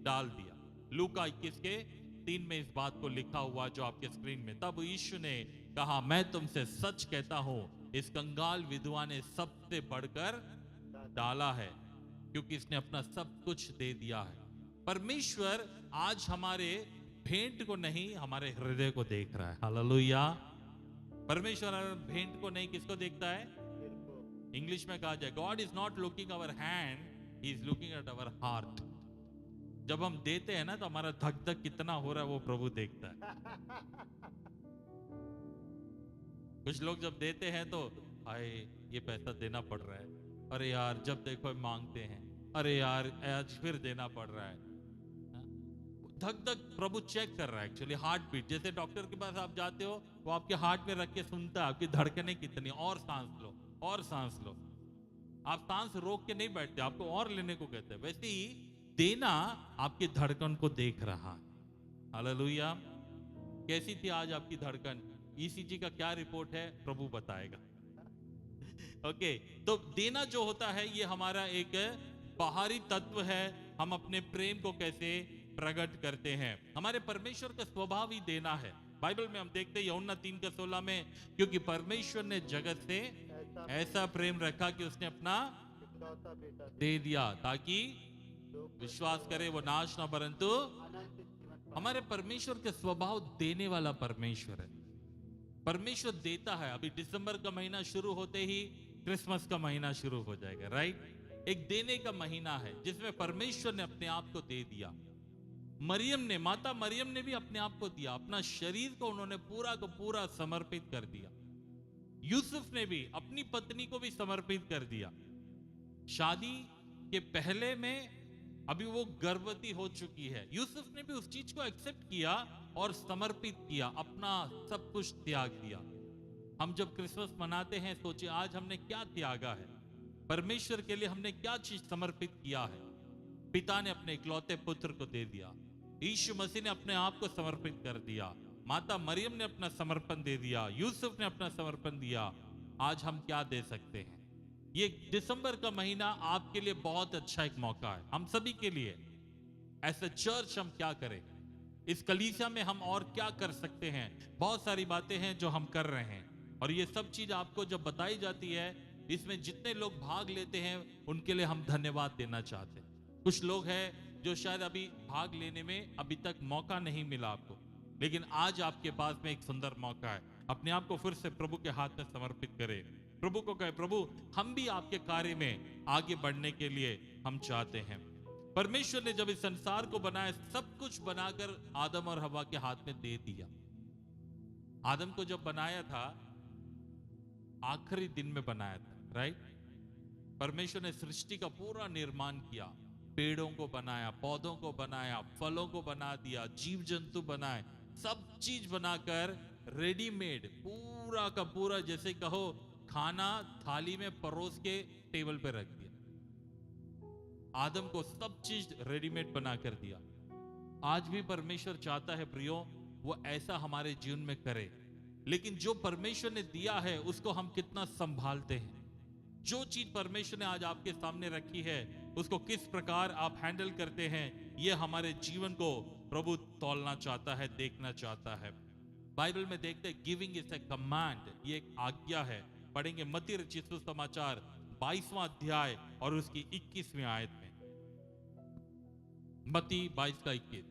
डाल दिया। लूका 21:3 में इस बात को लिखा हुआ जो आपके स्क्रीन में। तब यीशु ने कहा, मैं तुमसे सच कहता हूं, इस कंगाल विधवा ने सबसे बढ़कर डाला है, क्योंकि इसने अपना सब कुछ दे दिया है। परमेश्वर आज हमारे भेंट को नहीं, हमारे हृदय को देख रहा है। हालेलुया। परमेश्वर भेंट को नहीं, किसको देखता है? इंग्लिश में कहा जाए, God is not looking our hand, he is looking at our heart. जब हम देते हैं ना तो हमारा धक धक कितना हो रहा है वो प्रभु देखता है। कुछ लोग जब देते हैं तो आए ये पैसा देना पड़ रहा है, अरे यार जब देखो मांगते हैं, अरे यार आज फिर देना पड़ रहा है। हाँ? धक धक प्रभु चेक कर रहा है एक्चुअली, हार्ट बीट। जैसे डॉक्टर के पास आप जाते हो वो आपके हार्ट में रख के सुनता है आपकी धड़कनें कितनी, और सांस लो और सांस लो। आप सांस रोक के नहीं बैठते, आपको और लेने को कहते हैं। वैसे ही देना आपकी धड़कन को देख रहा है। हालेलुया। कैसी थी आज आपकी धड़कन? ईसीजी का क्या रिपोर्ट है प्रभु बताएगा। ओके, तो देना जो होता है ये हमारा एक बाहरी तत्व है। हम अपने प्रेम को कैसे प्रकट करते हैं। हमारे परमेश्वर का स्वभाव ही देना है। बाइबल में हम देखते हैं यूहन्ना 3:16 में, क्योंकि परमेश्वर ने जगत से ऐसा प्रेम रखा कि उसने अपना दे दिया ताकि विश्वास करे वो नाश ना परंतु। हमारे परमेश्वर के स्वभाव देने वाला परमेश्वर है। परमेश्वर देता है। अभी दिसंबर का महीना शुरू होते ही क्रिसमस का महीना शुरू हो जाएगा, राइट। एक देने का महीना है जिसमें परमेश्वर ने अपने आप को दे दिया। माता मरियम ने भी अपने आप को दिया, अपना शरीर को उन्होंने पूरा को पूरा समर्पित कर दिया। यूसुफ ने भी अपनी पत्नी को भी समर्पित कर दिया। शादी के पहले में अभी वो गर्भवती हो चुकी है, यूसुफ ने भी उस चीज को एक्सेप्ट किया और समर्पित किया, अपना सब कुछ त्याग दिया। हम जब क्रिसमस मनाते हैं सोचिए आज हमने क्या त्यागा है, परमेश्वर के लिए हमने क्या चीज समर्पित किया है। पिता ने अपने इकलौते पुत्र को दे दिया, यीशु मसीह ने अपने आप को समर्पित कर दिया, माता मरियम ने अपना समर्पण दे दिया, यूसुफ ने अपना समर्पण दिया। आज हम क्या दे सकते हैं? ये दिसंबर का महीना आपके लिए बहुत अच्छा एक मौका है, हम सभी के लिए। एज अ चर्च हम क्या करें, इस कलीसिया में हम और क्या कर सकते हैं? बहुत सारी बातें हैं जो हम कर रहे हैं और ये सब चीज आपको जब बताई जाती है, इसमें जितने लोग भाग लेते हैं उनके लिए हम धन्यवाद देना चाहते हैं। कुछ लोग हैं जो शायद अभी भाग लेने में अभी तक मौका नहीं मिला आपको, लेकिन आज आपके पास में एक सुंदर मौका है। अपने आप को फिर से प्रभु के हाथ में समर्पित करें, प्रभु को कहे प्रभु हम भी आपके कार्य में आगे बढ़ने के लिए हम चाहते हैं। परमेश्वर ने जब इस संसार को बनाया, सब कुछ बनाकर आदम और हवा के हाथ में दे दिया। आदम को जब बनाया था आखिरी दिन में बनाया था, राइट। परमेश्वर ने सृष्टि का पूरा निर्माण किया, पेड़ों को बनाया, पौधों को बनाया, फलों को बना दिया, जीव जंतु बनाए, सब चीज बनाकर रेडीमेड पूरा का पूरा, जैसे कहो खाना थाली में परोस के टेबल पे रख दिया। आदम को सब चीज रेडीमेड बना कर दिया। आज भी परमेश्वर चाहता है प्रियो वो ऐसा हमारे जीवन में करे, लेकिन जो परमेश्वर ने दिया है उसको हम कितना संभालते हैं। जो चीज परमेश्वर ने आज आपके सामने रखी है उसको किस प्रकार आप हैंडल करते हैं, ये हमारे जीवन को प्रभु तौलना चाहता है, देखना चाहता है। बाइबल में देखते हैं गिविंग इज ए कमांड, ये एक आज्ञा है। पढ़ेंगे मत्ती रचित सुसमाचार 22वां अध्याय और उसकी 21वीं आयत में। मत्ती 22 का 21।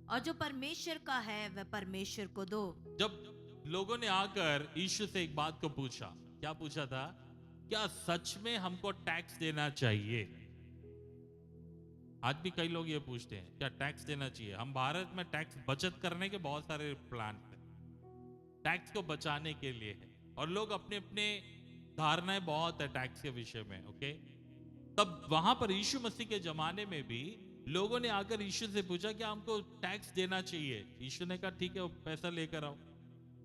और जो परमेश्वर का है वह परमेश्वर को दो। जब लोगों ने आकर यीशु से एक बात को पूछा, क्या पूछा था? क्या सच में हमको टैक्स देना चाहिए? आज भी कई लोग ये पूछते हैं क्या टैक्स देना चाहिए। हम भारत में टैक्स बचत करने के बहुत सारे प्लान हैं, टैक्स को बचाने के लिए है, और लोग अपने अपने धारणाएं बहुत है टैक्स के विषय में। ओके, तब वहां पर यीशु मसीह के जमाने में भी लोगों ने आकर यीशु से पूछा क्या हमको टैक्स देना चाहिए। यीशु ने कहा ठीक है वो पैसा लेकर आओ।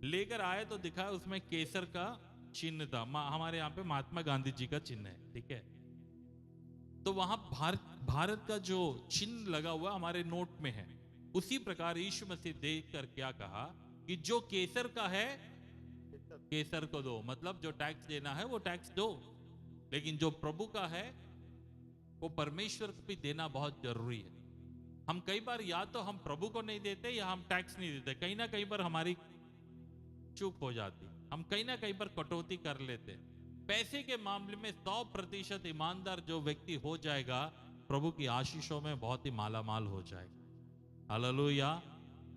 लेकर आए तो दिखा उसमें केसर का चिन्ह था। हमारे यहाँ पे महात्मा गांधी जी का चिन्ह है, ठीक है। तो वहां भारत का जो चिन्ह लगा हुआ हमारे नोट में है, उसी प्रकार यीशु मसीह देखकर क्या कहा कि जो केसर का है केसर को दो, मतलब जो टैक्स देना है वो टैक्स दो, लेकिन जो प्रभु का है वो परमेश्वर को भी देना बहुत जरूरी है। हम कई बार या तो हम प्रभु को नहीं देते या हम टैक्स नहीं देते, कहीं ना कहीं पर हमारी चूक हो जाती, हम कहीं ना कहीं पर कटौती कर लेते। पैसे के मामले में 100% ईमानदार जो व्यक्ति हो जाएगा प्रभु की आशीषों में बहुत ही मालामाल हो जाएगा। हालेलुया।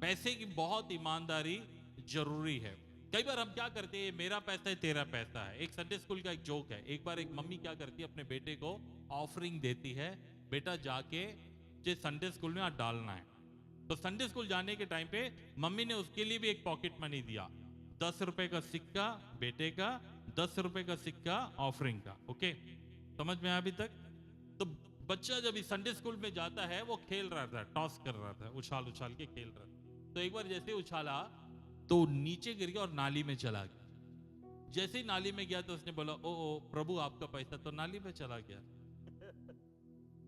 पैसे की बहुत ईमानदारी जरूरी है। कई बार हम क्या करते हैं, मेरा पैसा है तेरा पैसा है। एक संडे स्कूल का एक जोक है, एक बार एक मम्मी क्या करती है अपने बेटे को ऑफरिंग देती है, बेटा जाके जो संडे स्कूल में आज डालना है। तो संडे स्कूल जाने के टाइम पे मम्मी ने उसके लिए भी एक पॉकेट मनी दिया, 10 रुपए का सिक्का बेटे का, 10 रुपए का सिक्का ऑफरिंग का। ओके, समझ में आया अभी तक? तो बच्चा जब इस संडे स्कूल में जाता है वो खेल रहा था, टॉस कर रहा था, उछाल उछाल के खेल रहा था। तो एक बार जैसे उछाला तो नीचे गिर गया और नाली में चला गया। जैसे ही नाली में गया तो उसने बोला, ओ प्रभु आपका पैसा, तो नाली में चला गया।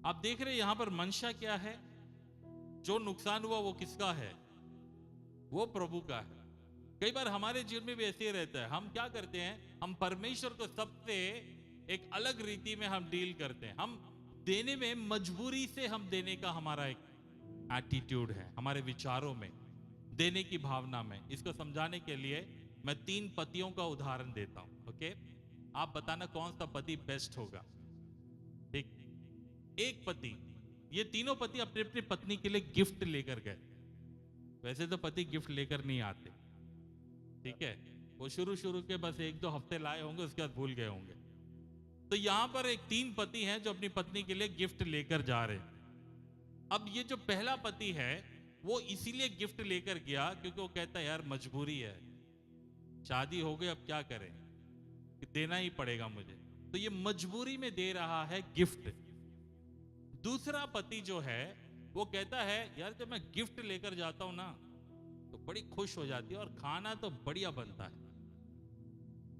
आप देख रहे हैं यहां पर मंशा क्या है? जो नुकसान हुआ वो किसका है? वो प्रभु का है। कई बार हमारे जीवन में भी ऐसे ही रहता है। हम क्या करते हैं, हम परमेश्वर को सबसे एक अलग रीति में हम डील करते हैं। हम देने में मजबूरी से हम देने का हमारा एक एटीट्यूड है, हमारे विचारों में, देने की भावना में। इसको समझाने के लिए मैं 3 पतियों का उदाहरण देता हूं। ओके, आप बताना कौन सा पति बेस्ट होगा। ठीक, एक पति, ये तीनों पति अपने अपनी पत्नी के लिए गिफ्ट लेकर गए। वैसे तो पति गिफ्ट लेकर नहीं आते, ठीक है, वो शुरू के बस 1-2 हफ्ते लाए होंगे, उसके बाद भूल गए होंगे। तो यहां पर एक 3 पति हैं जो अपनी पत्नी के लिए गिफ्ट लेकर जा रहे हैं। अब ये जो पहला पति है वो इसीलिए गिफ्ट लेकर गया क्योंकि वो कहता है यार मजबूरी है, शादी हो गई, अब क्या करें, देना ही पड़ेगा मुझे। तो ये मजबूरी में दे रहा है गिफ्ट। दूसरा पति जो है वो कहता है यार जब मैं गिफ्ट लेकर जाता हूं ना तो बड़ी खुश हो जाती है और खाना तो बढ़िया बनता है,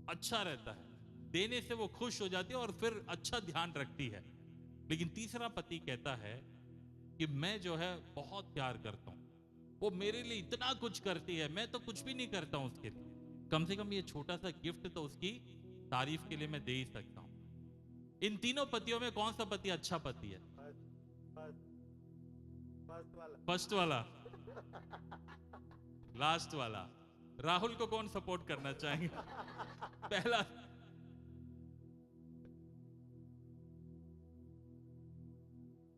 अच्छा रहता है, देने से वो खुश हो जाती है और फिर अच्छा ध्यान रखती है। लेकिन तीसरा पति कहता है कि मैं जो है बहुत प्यार करता हूं, वो मेरे लिए इतना कुछ करती है, मैं तो कुछ भी नहीं करता हूं उसके लिए, कम से कम ये छोटा सा गिफ्ट तो उसकी तारीफ के लिए मैं दे ही सकता हूं। इन तीनों पतियों में कौन सा पति अच्छा पति है? फर्स्ट वाला, लास्ट वाला। राहुल को कौन सपोर्ट करना चाहेंगे? पहला,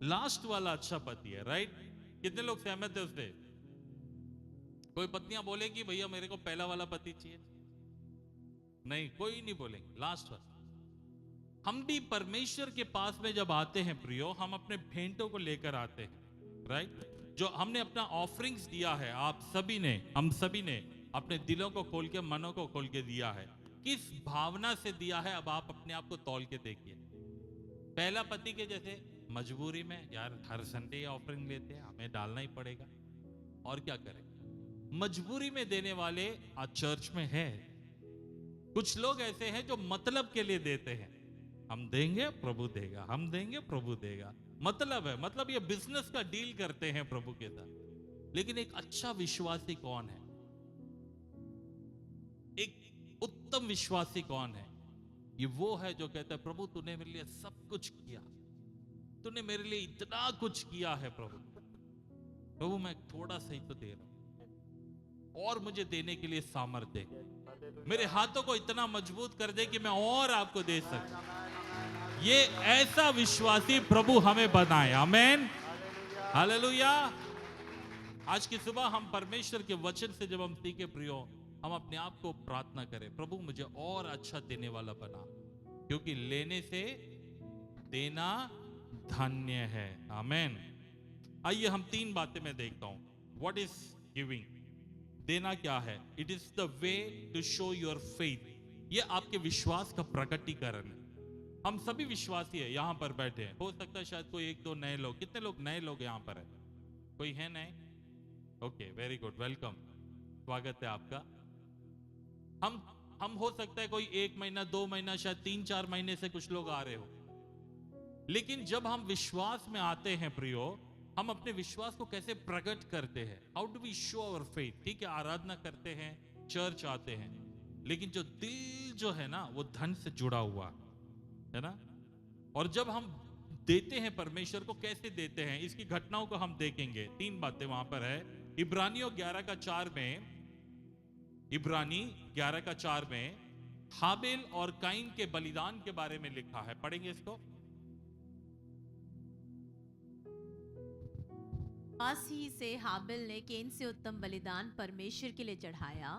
लास्ट वाला अच्छा पति है, राइट? कितने लोग सहमत है उससे? कोई पत्नियां बोलेगी भैया मेरे को पहला वाला पति चाहिए? नहीं, कोई नहीं बोलेंगे, लास्ट वाला। हम भी परमेश्वर के पास में जब आते हैं प्रियो, हम अपने भेंटों को लेकर आते हैं, राइट? जो हमने अपना ऑफरिंग्स दिया है, आप सभी ने, हम सभी ने अपने दिलों को खोल के, मनों को खोल के दिया है। किस भावना से दिया है, अब आप अपने आप को तौल के देखिए। पहला पति के जैसे मजबूरी में, यार हर संडे ऑफरिंग लेते हैं, हमें डालना ही पड़ेगा, और क्या करें। मजबूरी में देने वाले आज चर्च में है। कुछ लोग ऐसे हैं जो मतलब के लिए देते हैं, हम देंगे प्रभु देगा, हम देंगे प्रभु देगा, मतलब है, मतलब ये बिजनेस का डील करते हैं प्रभु के साथ। लेकिन एक अच्छा विश्वासी कौन है? एक उत्तम विश्वासी कौन है? ये वो है जो कहता है प्रभु तूने मेरे लिए सब कुछ किया, तूने मेरे लिए इतना कुछ किया है प्रभु, प्रभु मैं थोड़ा सा ही तो दे रहा हूं, और मुझे देने के लिए सामर्थ्य दे, मेरे हाथों को इतना मजबूत कर दे कि मैं और आपको दे सकूं। ये ऐसा विश्वासी प्रभु हमें बनाए। आमेन, हालेलुया। आज की सुबह हम परमेश्वर के वचन से जब हम सीखे प्रियो, हम अपने आप को प्रार्थना करें, प्रभु मुझे और अच्छा देने वाला बना, क्योंकि लेने से देना धन्य है। आमेन। आइए हम 3 बातें मैं देखता हूं। What is giving? देना क्या है? It is the way to show your faith. ये आपके विश्वास का प्रकटीकरण है। हम सभी विश्वासी है, यहां पर बैठे हैं। हो सकता है शायद कोई 1-2 नए लोग। कितने लोग नए लोग यहां पर है? कोई है नए? ओके, वेरी गुड, वेलकम, स्वागत है आपका। हम हो सकता है कोई 1 महीना 2 महीना शायद 3-4 महीने से कुछ लोग आ रहे हो। लेकिन जब हम विश्वास में आते हैं प्रियो, हम अपने विश्वास को कैसे प्रकट करते हैं? How do we show our faith? ठीक है, आराधना करते हैं, चर्च आते हैं, लेकिन जो दिल जो है ना वो धन से जुड़ा हुआ है ना। और जब हम देते हैं परमेश्वर को, कैसे देते हैं इसकी घटनाओं को हम देखेंगे। 3 बातें वहां पर है। इब्रानियों 11:4 में, इब्रानी 11:4 में हाबिल और काइन के बलिदान के बारे में लिखा है। पढ़ेंगे इसको। पास ही से हाबिल ने कैन से उत्तम बलिदान परमेश्वर के लिए चढ़ाया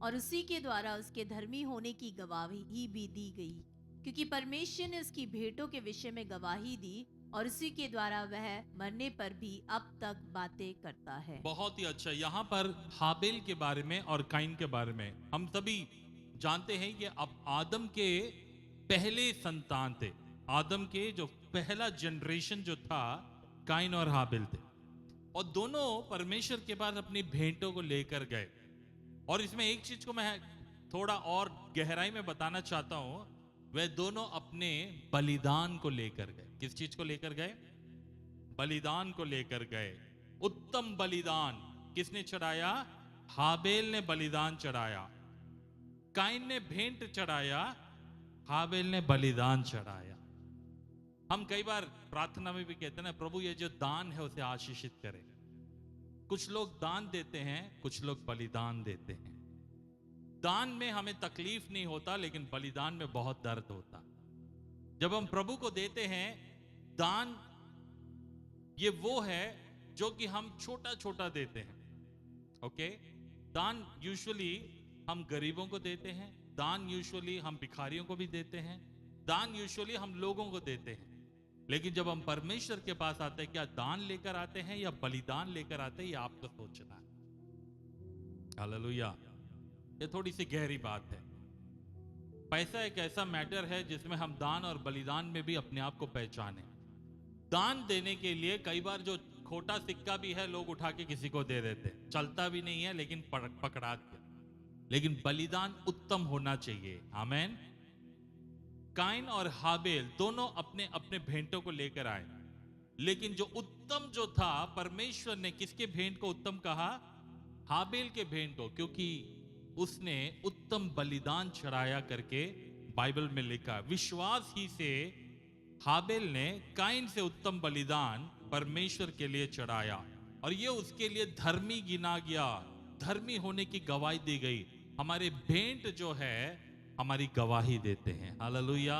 और उसी के द्वारा उसके धर्मी होने की गवाही भी दी गई, क्योंकि परमेश्वर ने उसकी भेंटों के विषय में गवाही दी और उसी के द्वारा वह मरने पर भी अब तक बातें करता है। बहुत ही अच्छा। यहाँ पर हाबिल के बारे में और काइन के बारे में हम सभी जानते हैं कि अब आदम के पहले संतान थे। आदम के जो पहला जनरेशन जो था काइन और हाबिल थे, और दोनों परमेश्वर के पास अपनी भेंटों को लेकर गए। और इसमें एक चीज को मैं थोड़ा और गहराई में बताना चाहता हूं, वे दोनों अपने बलिदान को लेकर गए। किस चीज को लेकर गए? बलिदान को लेकर गए। उत्तम बलिदान किसने चढ़ाया? हाबिल ने बलिदान चढ़ाया। काइन ने भेंट चढ़ाया, हाबिल ने बलिदान चढ़ाया। हम कई बार प्रार्थना में भी कहते हैं ना, प्रभु ये जो दान है उसे आशीषित करे। कुछ लोग दान देते हैं, कुछ लोग बलिदान देते हैं। दान में हमें तकलीफ नहीं होता, लेकिन बलिदान में बहुत दर्द होता। जब हम प्रभु को देते हैं दान, ये वो है जो कि हम छोटा छोटा देते हैं। ओके, दान यूजुअली हम गरीबों को देते हैं, दान यूजुअली हम भिखारियों को भी देते हैं, दान यूजुअली हम लोगों को देते हैं। लेकिन जब हम परमेश्वर के पास आते हैं, क्या दान लेकर आते हैं या बलिदान लेकर आते हैं, ये आपको सोचना है। हालेलुया। ये थोड़ी सी गहरी बात है। पैसा एक ऐसा मैटर है जिसमें हम दान और बलिदान में भी अपने आप को पहचाने। दान देने के लिए कई बार जो खोटा सिक्का भी है लोग उठा के किसी को दे देते, चलता भी नहीं है लेकिन पकड़ा दिया। लेकिन बलिदान उत्तम होना चाहिए। आमेन। काइन और हाबिल दोनों अपने अपने भेंटों को लेकर आए, लेकिन जो उत्तम जो था, परमेश्वर ने किसके भेंट को उत्तम कहा? हाबिल के भेंट को, क्योंकि उसने उत्तम बलिदान चढ़ाया करके बाइबल में लिखा। विश्वास ही से हाबिल ने काइन से उत्तम बलिदान परमेश्वर के लिए चढ़ाया, और ये उसके लिए धर्मी गिना गया, धर्मी होने की गवाही दी गई। हमारे भेंट जो है हमारी गवाही देते हैं। हालेलुया।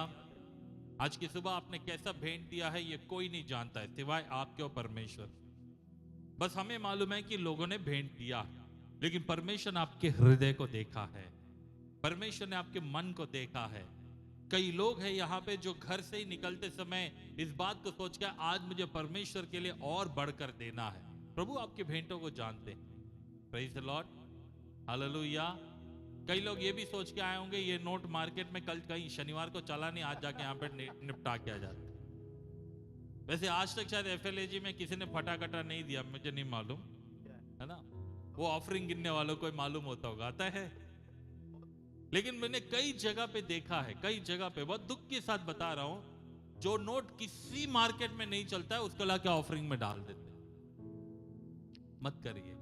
आज की सुबह आपने कैसा भेंट दिया है ये कोई नहीं जानता है सिवाय आपके और परमेश्वर। बस हमें मालूम है कि लोगों ने भेंट दिया, लेकिन परमेश्वर ने आपके हृदय को देखा है, परमेश्वर ने आपके मन को देखा है। कई लोग हैं यहाँ पे जो घर से ही निकलते समय इस बात को सोच के आज मुझे परमेश्वर के लिए और बढ़कर देना है। प्रभु आपके भेंटों को जानते हैं। Praise the Lord. हालेलुया। कई लोग ये भी सोच के आए होंगे ये नोट मार्केट में कल कहीं शनिवार को चला नहीं, आज जाके यहाँ पे निपटा के आ जाता। वैसे आज तक शायद FLAG में किसी ने फटाकटा नहीं दिया, मुझे नहीं मालूम, है ना। वो ऑफरिंग गिनने वालों को मालूम होता होगा, आता है। लेकिन मैंने कई जगह पे देखा है, कई जगह पे बहुत दुख के साथ बता रहा हूं, जो नोट किसी मार्केट में नहीं चलता है उसको लाके ऑफरिंग में डाल देते। मत करिए।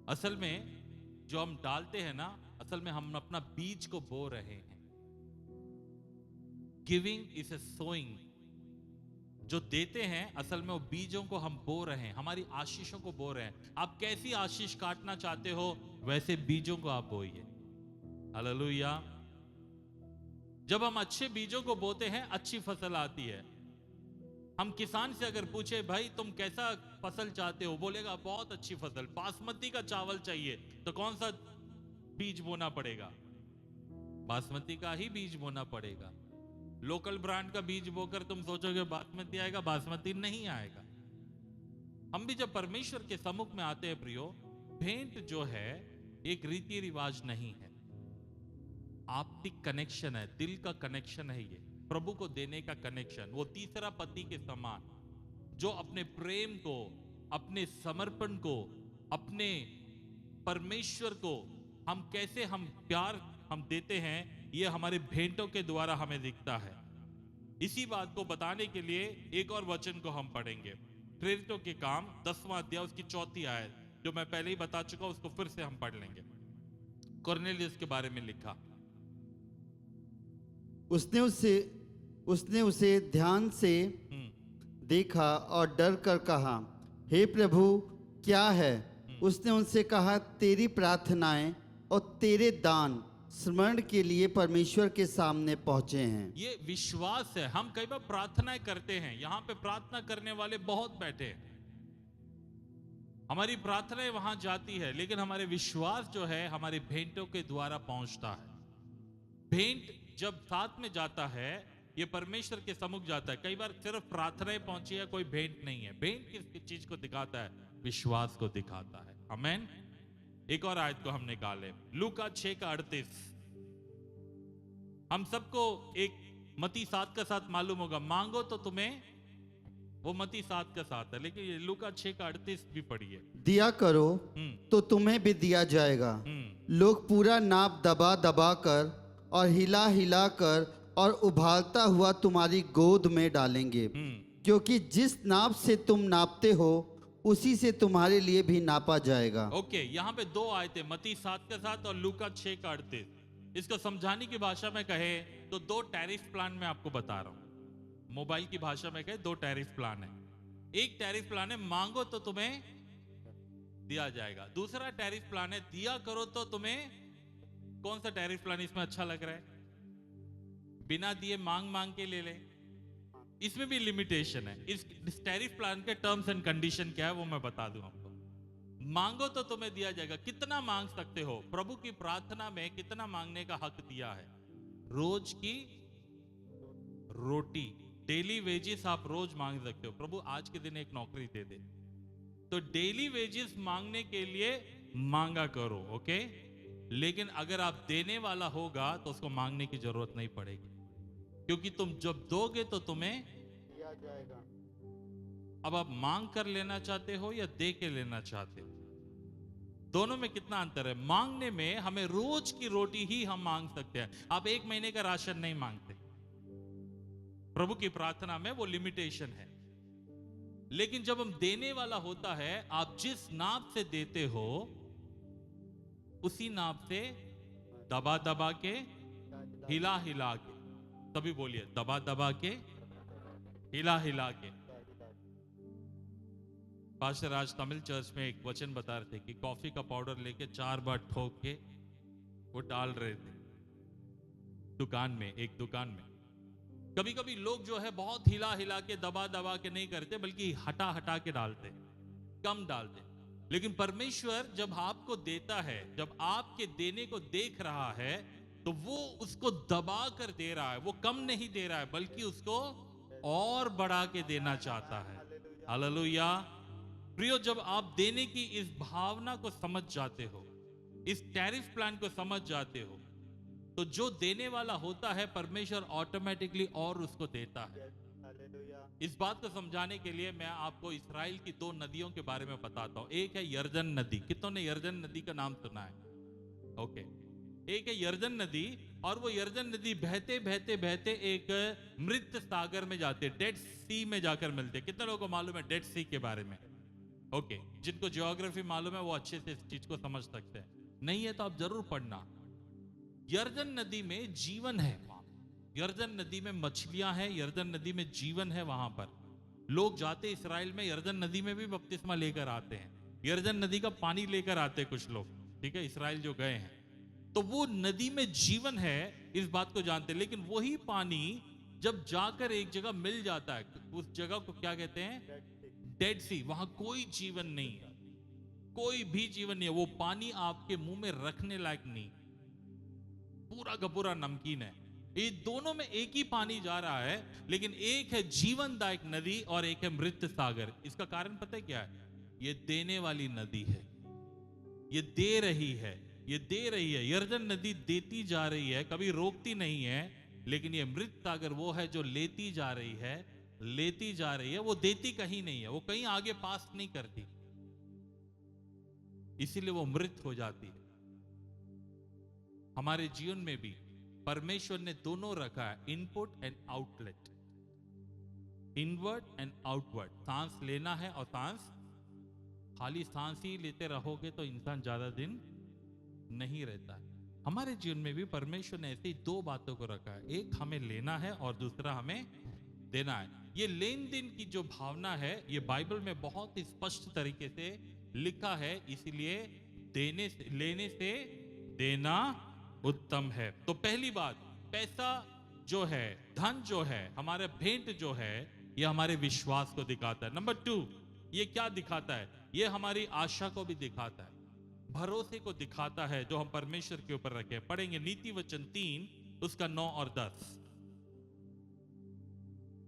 असल में जो हम डालते हैं ना, असल में हम अपना बीज को बो रहे हैं। Giving is a sowing. जो देते हैं असल में वो बीजों को हम बो रहे हैं, हमारी आशीषों को बो रहे हैं। आप कैसी आशीष काटना चाहते हो वैसे बीजों को आप बोइए। हालेलुया। जब हम अच्छे बीजों को बोते हैं अच्छी फसल आती है। हम किसान से अगर पूछे भाई तुम कैसा फसल चाहते हो, बोलेगा बहुत अच्छी फसल, बासमती का चावल चाहिए, तो कौन सा बीज बोना पड़ेगा? बासमती का ही बीज बोना पड़ेगा। लोकल ब्रांड का बीज बोकर तुम सोचोगे बासमती आएगा, बासमती नहीं आएगा। हम भी जब परमेश्वर के सम्मुख में आते हैं प्रियो, भेंट जो है एक रीति रिवाज नहीं है, आपकी कनेक्शन है, दिल का कनेक्शन है। ये प्रभु को देने का कनेक्शन, वो तीसरा पति के समान जो अपने प्रेम को, अपने समर्पण को, अपने परमेश्वर को हम कैसे हम प्यार हम देते हैं, ये हमारे भेंटों के द्वारा हमें दिखता है। इसी बात को बताने के लिए एक और वचन को हम पढ़ेंगे, प्रेरितों के काम 10वां अध्याय उसकी 4थी आयत, जो मैं पहले ही बता चुका, उसको फिर से हम पढ़ लेंगे। कुरनेलियुस के बारे में लिखा। उसने उसे ध्यान से देखा और डर कर कहा, हे प्रभु क्या है? उसने उनसे कहा, तेरी प्रार्थनाएं और तेरे दान स्मरण के लिए परमेश्वर के सामने पहुंचे हैं। ये विश्वास है। हम कई बार प्रार्थनाएं करते हैं, यहाँ पे प्रार्थना करने वाले बहुत बैठे हैं, हमारी प्रार्थनाएं वहां जाती है, लेकिन हमारे विश्वास जो है हमारे भेंटों के द्वारा पहुंचता है। भेंट जब साथ में जाता है ये परमेश्वर के सम्मुख जाता है। कई बार सिर्फ प्रार्थनाएं पहुंची है, कोई भेंट नहीं है। भेंट किस चीज को दिखाता है? विश्वास को दिखाता है। आमेन। एक और आयत को हम निकालें, लूका 6:38। हम सबको एक मत्ती 7 का 7 मालूम होगा, मांगो तो तुम्हें, वो मत्ती 7 का 7 है, लेकिन ये लूका 6:38 भी पढ़िए। दिया करो हम्म तो तुम्हें भी दिया जाएगा। हम्म लोग पूरा नाप दबा दबा कर और हिला हिला कर और उभालता हुआ तुम्हारी गोद में डालेंगे, हम्म क्योंकि जिस नाप से तुम नापते हो उसी से तुम्हारे लिए भी नापा जाएगा। ओके, यहाँ पे दो आयतें, मत्ती 7 का 7 और लूका 6:38। इसको समझाने की भाषा में कहे तो दो टैरिफ प्लान मैं आपको बता रहा हूं। मोबाइल की भाषा में कहे दो टैरिफ प्लान है। एक टैरिफ प्लान है मांगो तो तुम्हें दिया जाएगा। दूसरा टैरिफ प्लान है दिया करो तो तुम्हें। कौन सा टैरिफ प्लान इसमें अच्छा लग रहा है? बिना दिए मांग मांग के ले ले, इसमें भी लिमिटेशन है। इस टैरिफ प्लान के टर्म्स एंड कंडीशन क्या है वो मैं बता दूं आपको। मांगो तो तुम्हें दिया जाएगा। कितना मांग सकते हो? प्रभु की प्रार्थना में कितना मांगने का हक दिया है? रोज की रोटी, डेली वेजेस आप रोज मांग सकते हो। प्रभु आज के दिन एक नौकरी दे दे, तो डेली वेजेस मांगने के लिए मांगा करो। ओके, लेकिन अगर आप देने वाला होगा तो उसको मांगने की जरूरत नहीं पड़ेगी, क्योंकि तुम जब दोगे तो तुम्हें दिया जाएगा। अब आप मांग कर लेना चाहते हो या दे के लेना चाहते हो? दोनों में कितना अंतर है? मांगने में हमें रोज की रोटी ही हम मांग सकते हैं, आप एक महीने का राशन नहीं मांगते। प्रभु की प्रार्थना में वो लिमिटेशन है। लेकिन जब हम देने वाला होता है, आप जिस नाप से देते हो उसी नाप से दबा दबा के, हिला हिला के, तभी बोलिए दबा दबा के, हिला हिला के। पास्टर आज तमिल चर्च में एक वचन बता रहे थे कि कॉफी का पाउडर लेके 4 बार ठोक के वो डाल रहे थे दुकान में, एक दुकान में। कभी कभी लोग जो है बहुत हिला हिला के, दबा दबा के नहीं करते, बल्कि हटा हटा के डालते, कम डालते। लेकिन परमेश्वर जब आपको देता है, जब आपके देने को देख रहा है, तो वो उसको दबा कर दे रहा है। वो कम नहीं दे रहा है, बल्कि उसको और बढ़ा के देना चाहता है। हालेलुया। प्रियो, जब आप देने की इस भावना को समझ जाते हो, इस टैरिफ प्लान को समझ जाते हो, तो जो देने वाला होता है परमेश्वर ऑटोमेटिकली और उसको देता है। इस बात को समझाने के लिए मैं आपको इस्राएल की 2 नदियों के बारे में बताता हूं। एक है यर्दन नदी। कितनों ने यर्दन नदी का नाम सुना है? ओके, एक है यर्दन नदी, और वो यर्दन नदी बहते बहते बहते एक मृत सागर में जाते, डेड सी में जाकर मिलते। कितने लोगों को मालूम है डेड सी के बारे में? ओके, जिनको ज्योग्राफी मालूम है वो अच्छे से इस चीज को समझ सकते हैं। नहीं है तो आप जरूर पढ़ना। यर्दन नदी में जीवन है। यर्दन नदी में मछलियां हैं, यर्दन नदी में जीवन है। वहां पर लोग जाते इस्राएल में, यर्दन नदी में भी बपतिस्मा लेकर आते हैं। यर्दन नदी का पानी लेकर आते हैं कुछ लोग, ठीक है, इस्राएल जो गए हैं। तो वो नदी में जीवन है, इस बात को जानते हैं। लेकिन वही पानी जब जाकर एक जगह मिल जाता है, उस जगह को क्या कहते हैं? डेड सी। वहां कोई जीवन नहीं है, कोई भी जीवन नहीं है। वो पानी आपके मुंह में रखने लायक नहीं, पूरा का पूरा नमकीन है। ये दोनों में एक ही पानी जा रहा है, लेकिन एक है जीवनदायक नदी और एक है मृत सागर। इसका कारण पता है क्या है? ये देने वाली नदी है, ये दे रही है, ये दे रही है। यर्दन नदी देती जा रही है, कभी रोकती नहीं है। लेकिन ये मृत सागर वो है जो लेती जा रही है, लेती जा रही है। वो देती कहीं नहीं है, वो कहीं आगे पास नहीं करती, इसीलिए वो मृत हो जाती है। हमारे जीवन में भी परमेश्वर ने दोनों रखा है, input and outlet, inward and outward. सांस लेना है और सांस, खाली सांस ही लेते रहोगे तो इंसान ज्यादा दिन नहीं रहता है। हमारे जीवन में भी परमेश्वर ने ऐसी 2 बातों को रखा है, एक हमें लेना है और दूसरा हमें देना है। ये लेन देन की जो भावना है, ये बाइबल में बहुत ही स्पष्ट तरीके से लिखा है। इसलिए देने से, लेने से देना उत्तम है। तो पहली बात, पैसा जो है, धन जो है, हमारे भेंट जो है, ये हमारे विश्वास को दिखाता है। नंबर 2, ये क्या दिखाता है? ये हमारी आशा को भी दिखाता है, भरोसे को दिखाता है जो हम परमेश्वर के ऊपर रखे। पढ़ेंगे नीति वचन 3 उसका 9 और 10।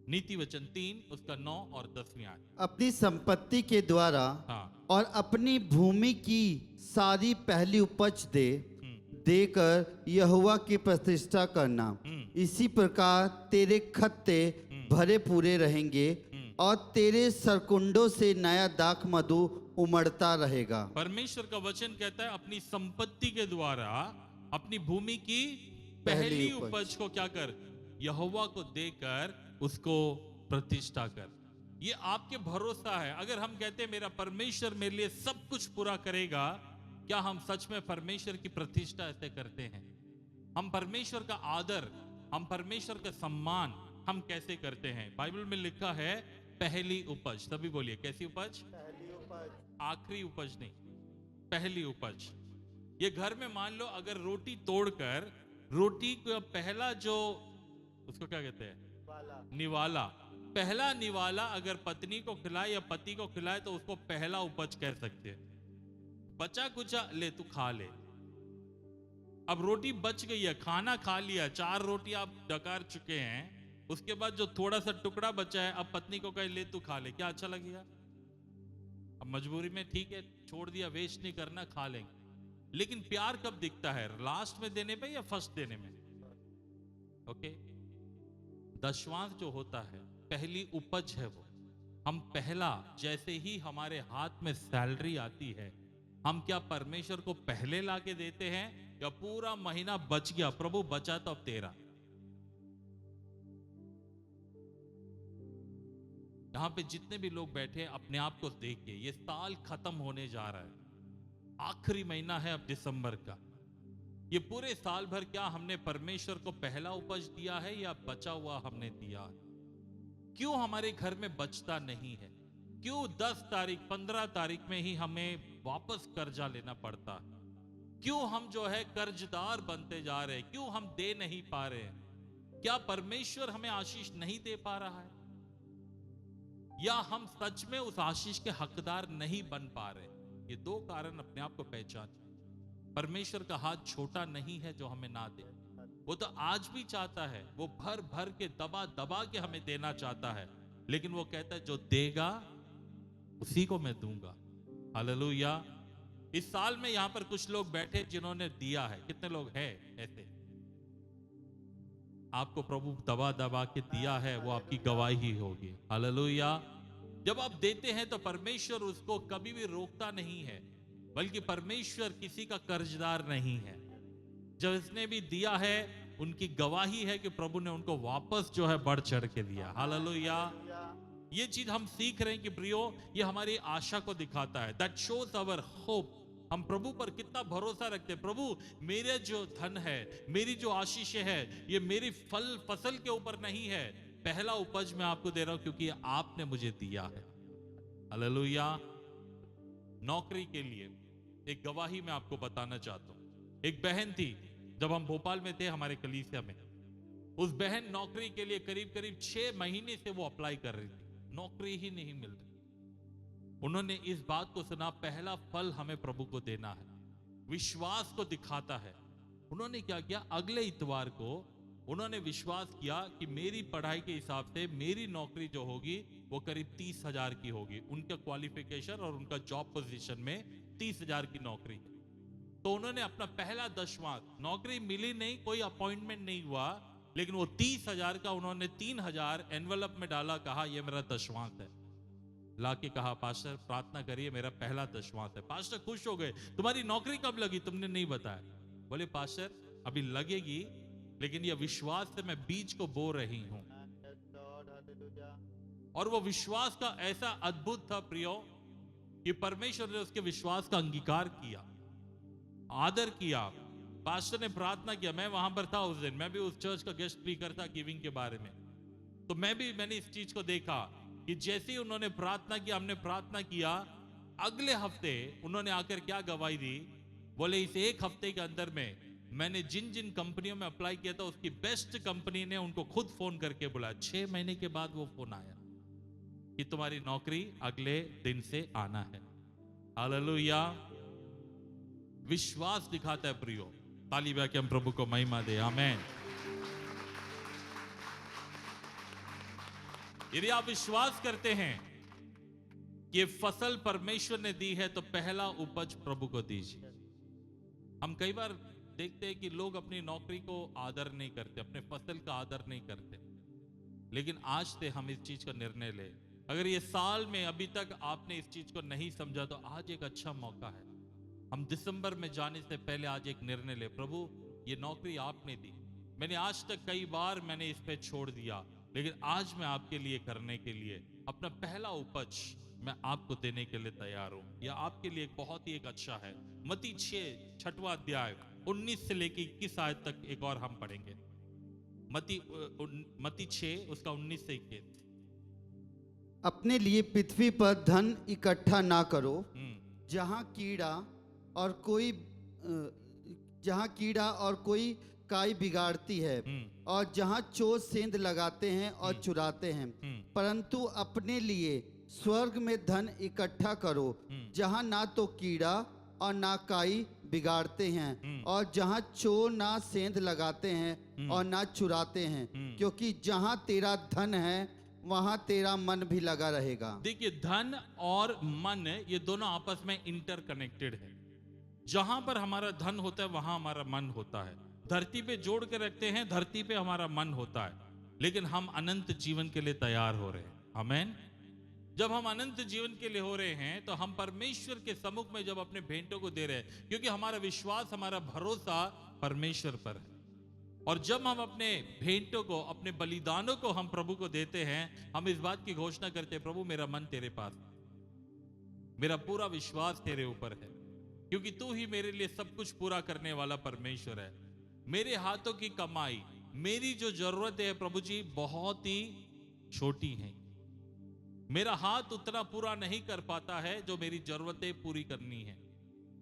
नीति वचन 3 उसका 9 और 10वीं आयत। अपनी संपत्ति के द्वारा हाँ। और अपनी भूमि की सारी पहली उपज देकर यहोवा की प्रतिष्ठा करना। इसी प्रकार तेरे खत्ते भरे पूरे रहेंगे और तेरे सरकुंडों से नया दाख मधु उमड़ता रहेगा। परमेश्वर का वचन कहता है अपनी संपत्ति के द्वारा अपनी भूमि की पहली उपज को क्या कर, यहोवा को देकर उसको प्रतिष्ठा कर। ये आपके भरोसा है। अगर हम कहते हैं मेरा परमेश्वर मेरे लिए सब कुछ पूरा करेगा, क्या हम सच में परमेश्वर की प्रतिष्ठा ऐसे करते हैं? हम परमेश्वर का आदर, हम परमेश्वर का सम्मान हम कैसे करते हैं? बाइबल में लिखा है पहली उपज। सभी बोलिए कैसी उपज? पहली उपज। आखिरी उपज नहीं, पहली उपज। ये घर में मान लो अगर रोटी तोड़कर रोटी का पहला जो उसको क्या कहते हैं, निवाला, पहला निवाला अगर पत्नी को खिलाए या पति को खिलाए तो उसको पहला उपज कह सकते हैं। बचा कुचा ले तू खा ले। अब रोटी बच गई है, खाना खा लिया, 4 रोटी आप डकार चुके हैं, उसके बाद जो थोड़ा सा टुकड़ा बचा है अब पत्नी को कहे ले तू खा ले, क्या अच्छा लगेगा? अब मजबूरी में ठीक है छोड़ दिया, वेस्ट नहीं करना, खा लेंगे। लेकिन प्यार कब दिखता है? लास्ट में देने पे या फर्स्ट देने में? ओके। दशवांश जो होता है पहली उपज है वो। हम पहला, जैसे ही हमारे हाथ में सैलरी आती है, हम क्या परमेश्वर को पहले लाके देते हैं या पूरा महीना बच गया, प्रभु बचा तो अब तेरा? यहां पे जितने भी लोग बैठे हैं अपने आप को देखिए, ये साल खत्म होने जा रहा है, आखिरी महीना है अब दिसंबर का। ये पूरे साल भर क्या हमने परमेश्वर को पहला उपज दिया है या बचा हुआ हमने दिया है? क्यों हमारे घर में बचता नहीं है? क्यों 10 तारीख 15 तारीख में ही हमें वापस कर्जा लेना पड़ता है? क्यों हम जो है कर्जदार बनते जा रहे हैं? क्यों हम दे नहीं पा रहे हैं? क्या परमेश्वर हमें आशीष नहीं दे पा रहा है, या हम सच में उस आशीष के हकदार नहीं बन पा रहे? ये 2 कारण अपने आप को पहचान। परमेश्वर का हाथ छोटा नहीं है जो हमें ना दे, वो तो आज भी चाहता है, वो भर भर के दबा दबा के हमें देना चाहता है, लेकिन वो कहता है जो देगा उसी को मैं दूंगा। हालेलुया। इस साल में यहां पर कुछ लोग बैठे जिन्होंने दिया है। कितने लोग हैं ऐसे? आपको प्रभु दबा दबा के दिया है, वो आपकी गवाही होगी। हालेलुया। जब आप देते हैं तो परमेश्वर उसको कभी भी रोकता नहीं है, बल्कि परमेश्वर किसी का कर्जदार नहीं है। जब इसने भी दिया है उनकी गवाही है कि प्रभु ने उनको वापस जो है बढ़ चढ़ के दिया। हालेलुया। ये चीज हम सीख रहे हैं कि प्रियो, ये हमारी आशा को दिखाता है। That shows our hope. हम प्रभु पर कितना भरोसा रखते हैं। प्रभु मेरे जो धन है, मेरी जो आशीष है, ये मेरी फसल के ऊपर नहीं है, पहला उपज मैं आपको दे रहा हूं क्योंकि आपने मुझे दिया है। हालेलुया। नौकरी के लिए एक गवाही मैं आपको बताना चाहता हूं। एक बहन थी, जब हम भोपाल में थे हमारे कलीसिया में, उस बहन नौकरी के लिए करीब करीब 6 महीने से वो अप्लाई कर रही थी, नौकरी ही नहीं मिल रही। उन्होंने इस बात को सुना, पहला फल हमें प्रभु को देना है, विश्वास को दिखाता है। उन्होंने क्या किया, अगले इतवार को उन्होंने विश्वास किया कि मेरी पढ़ाई के हिसाब से मेरी नौकरी जो होगी वो करीब 30,000 की होगी। उनका क्वालिफिकेशन और उनका जॉब पोजीशन में 30,000 की नौकरी। तो उन्होंने अपना पहला दशवांश, नौकरी मिली नहीं, कोई अपॉइंटमेंट नहीं हुआ, लेकिन वो 30,000 का उन्होंने 3,000 एनवेलप में डाला, कहा ये मेरा दशवांश है। लाके कहा पास्टर प्रार्थना करिए, मेरा पहला दशवांश है। पास्टर खुश हो गए, तुम्हारी नौकरी कब लगी, तुमने नहीं बताया। बोले पास्टर अभी लगेगी, लेकिन यह विश्वास से मैं बीज को बो रही हूं। और वो विश्वास का ऐसा अद्भुत था प्रियो, कि परमेश्वर ने उसके विश्वास का अंगीकार किया, आदर किया। पास्टर ने प्रार्थना किया, मैं वहां पर था उस दिन, मैं भी उस चर्च का गेस्ट स्पीकर था गिविंग के बारे में। तो मैंने इस चीज को देखा कि जैसे ही उन्होंने प्रार्थना किया, हमने प्रार्थना किया, अगले हफ्ते उन्होंने आकर क्या गवाही दी, बोले इस 1 हफ्ते के अंदर में मैंने जिन जिन कंपनियों में अप्लाई किया था उसकी बेस्ट कंपनी ने उनको खुद फोन करके बुलाया। 6 महीने के बाद वो फोन आया कि तुम्हारी नौकरी अगले दिन से आना है। हालेलुया। विश्वास दिखाता है प्रियो। ताली बजा के हम प्रभु को महिमा दे। आमेन। यदि आप विश्वास करते हैं कि ये फसल परमेश्वर ने दी है तो पहला उपज प्रभु को दीजिए। हम कई बार देखते हैं कि लोग अपनी नौकरी को आदर नहीं करते, अपने फसल का आदर नहीं करते, लेकिन आज से हम इस चीज का निर्णय ले। अगर ये साल में अभी तक आपने इस चीज को नहीं समझा तो आज एक अच्छा मौका है। हम दिसंबर में जाने से पहले आज एक निर्णय ले, प्रभु ये नौकरी आपने दी, मैंने आज तक कई बार मैंने इस पे छोड़ दिया, लेकिन आज मैं आपके लिए करने के लिए अपना पहला उपज मैं आपको देने के लिए तैयार हूं। या आपके लिए बहुत ही एक अच्छा है, मत्ती 6 अध्याय 19 से लेकर 21 आयत तक एक और हम पढ़ेंगे। मत्ती 6 उसका 19 से 21। अपने लिए पृथ्वी पर धन इकट्ठा ना करो, जहाँ कीड़ा और कोई काई बिगाड़ती है, और जहाँ चोर सेंध लगाते हैं और चुराते हैं, परंतु अपने लिए स्वर्ग में धन इकट्ठा करो, जहाँ ना तो कीड़ा और ना काई बिगाड़ते हैं, और जहाँ चोर ना सेंध लगाते हैं और ना चुराते हैं, क्योंकि जहाँ तेरा धन है वहाँ तेरा मन भी लगा रहेगा। देखिए, धन और मन ये दोनों आपस में इंटरकनेक्टेड है। जहां पर हमारा धन होता है वहां हमारा मन होता है। धरती पे जोड़ के रखते हैं, धरती पे हमारा मन होता है, लेकिन हम अनंत जीवन के लिए तैयार हो रहे हैं। आमीन। जब हम अनंत जीवन के लिए हो रहे हैं तो हम परमेश्वर के सम्मुख में जब अपने भेंटों को दे रहे हैं, क्योंकि हमारा विश्वास, हमारा भरोसा परमेश्वर पर है, और जब हम अपने भेंटों को, अपने बलिदानों को हम प्रभु को देते हैं, हम इस बात की घोषणा करते हैं, प्रभु मेरा मन तेरे पास, मेरा पूरा विश्वास तेरे ऊपर है, क्योंकि तू ही मेरे लिए सब कुछ पूरा करने वाला परमेश्वर है। मेरे हाथों की कमाई, मेरी जो जरूरत है प्रभु जी बहुत ही छोटी है, मेरा हाथ उतना पूरा नहीं कर पाता है जो मेरी जरूरतें पूरी करनी है,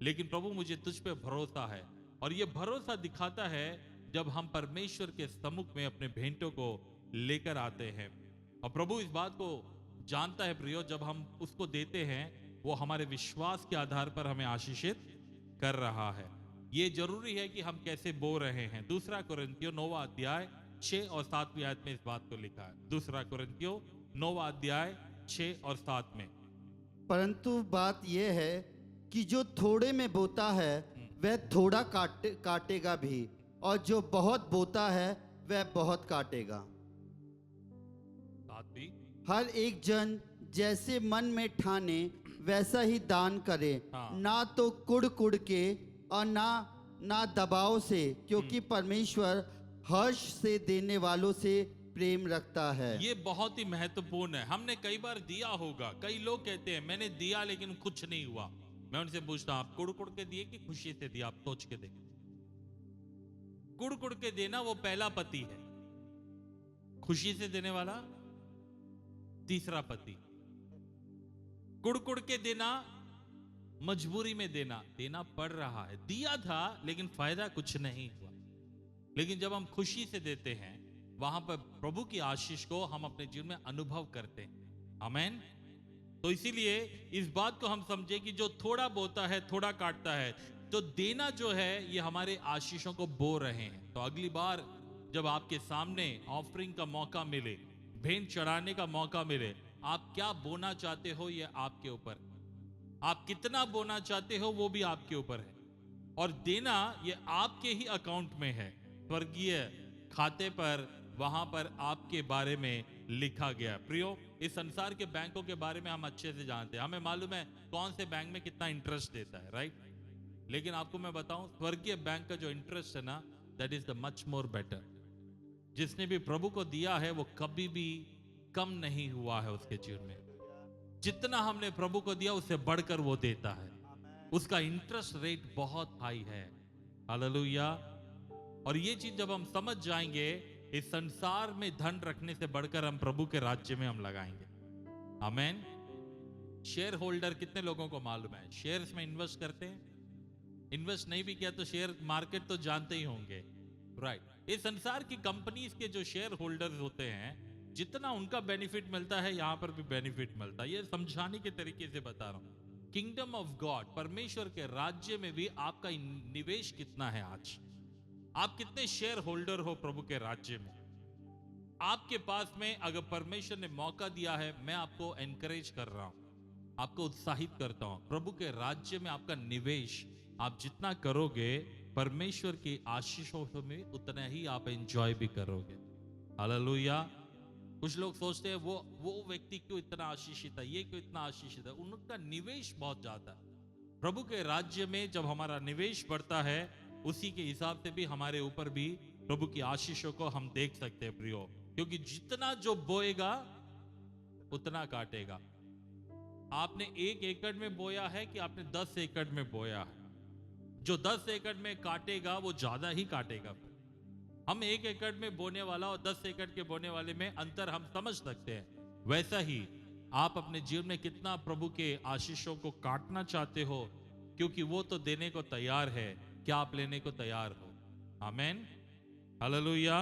लेकिन प्रभु मुझे तुझ पे भरोसा है। और ये भरोसा दिखाता है जब हम परमेश्वर के सम्मुख में अपने भेंटों को लेकर आते हैं, और प्रभु इस बात को जानता है प्रियो, जब हम उसको देते हैं वो हमारे विश्वास के आधार पर हमें आशीषित कर रहा है। ये जरूरी है कि हम कैसे बो रहे हैं। 2 कुरिन्थियों 9 अध्याय 6 और 7 आयत में इस बात को लिखा है। 2 कुरिन्थियों 9 अध्याय 6 और 7 में, परंतु बात यह है कि जो थोड़े में बोता है वह थोड़ा काटेगा भी, और जो बहुत बोता है वह बहुत काटेगा। 7 भी, हर एक जन जैसे मन में ठाने वैसा ही दान करे, ना तो कुड़ के और ना दबाव से, क्योंकि परमेश्वर हर्ष से देने वालों से प्रेम रखता है। ये बहुत ही महत्वपूर्ण है। हमने कई बार दिया होगा, कई लोग कहते हैं मैंने दिया लेकिन कुछ नहीं हुआ। मैं उनसे पूछता हूं, आप कुड़ के दिए कि खुशी से दिया? आप सोच के देखिए। कुड़ के देना वो पहला पति है, खुशी से देने वाला तीसरा पति। कुड़ के देना, मजबूरी में देना पड़ रहा है, दिया था लेकिन फायदा कुछ नहीं हुआ। लेकिन जब हम खुशी से देते हैं वहां पर प्रभु की आशीष को हम अपने जीवन में अनुभव करते हैं। आमीन। तो इसीलिए इस बात को हम समझे कि जो थोड़ा बोता है थोड़ा काटता है, तो देना जो है ये हमारे आशीषों को बो रहे हैं। तो अगली बार जब आपके सामने ऑफरिंग का मौका मिले, भेंट चढ़ाने का मौका मिले, आप क्या बोना चाहते हो ये आपके ऊपर, आप कितना बोना चाहते हो वो भी आपके ऊपर है, और देना ये आपके ही अकाउंट में है, स्वर्गीय खाते पर, वहां पर आपके बारे में लिखा गया। प्रियो, इस संसार के बैंकों के बारे में हम अच्छे से जानते हैं, हमें मालूम है कौन से बैंक में कितना इंटरेस्ट देता है, राइट? लेकिन आपको मैं बताऊं, स्वर्गीय बैंक का जो इंटरेस्ट है ना, that is the much more better. जिसने भी प्रभु को दिया है वो कभी भी कम नहीं हुआ है उसके जीवन में। जितना हमने प्रभु को दिया उससे बढ़कर वो देता है, उसका इंटरेस्ट रेट बहुत हाई है। हालेलुया। और ये चीज जब हम समझ जाएंगे, इस संसार में धन रखने से बढ़कर हम प्रभु के राज्य में हम लगाएंगे। आमीन। शेयर होल्डर कितने लोगों को मालूम है शेयर्स में इन्वेस्ट करते हैं? इन्वेस्ट नहीं भी किया तो शेयर मार्केट तो जानते ही होंगे, राइट? इस संसार की कंपनीज के जो शेयर होल्डर्स होते हैं, जितना उनका बेनिफिट मिलता है यहां पर भी बेनिफिट मिलता है। ये समझाने के तरीके से बता रहा हूं। किंगडम ऑफ गॉड, परमेश्वर के राज्य में भी आपका निवेश कितना है? आज आप कितने शेयर होल्डर हो प्रभु के राज्य में? आपके पास में अगर परमेश्वर ने मौका दिया है, मैं आपको एनकरेज कर रहा हूं, आपको उत्साहित करता हूं, प्रभु के राज्य में आपका निवेश आप जितना करोगे, परमेश्वर की आशीषों में उतना ही आप एंजॉय भी करोगे। हालेलुया। कुछ लोग सोचते हैं वो व्यक्ति क्यों इतना आशीषित है, ये क्यों इतना आशीषित है, उनका निवेश बहुत ज्यादा है। प्रभु के राज्य में जब हमारा निवेश बढ़ता है, उसी के हिसाब से भी हमारे ऊपर भी प्रभु की आशीषों को हम देख सकते हैं प्रियो, क्योंकि जितना जो बोएगा उतना काटेगा। आपने 1 एकड़ में बोया है कि आपने 10 एकड़ में बोया है, जो 10 एकड़ में काटेगा वो ज्यादा ही काटेगा। हम 1 एकड़ में बोने वाला और 10 एकड़ के बोने वाले में अंतर हम समझ सकते हैं। वैसा ही आप अपने जीवन में कितना प्रभु के आशीषों को काटना चाहते हो, क्योंकि वो तो देने को तैयार है, क्या आप लेने को तैयार हो? आमेन, हालेलुया।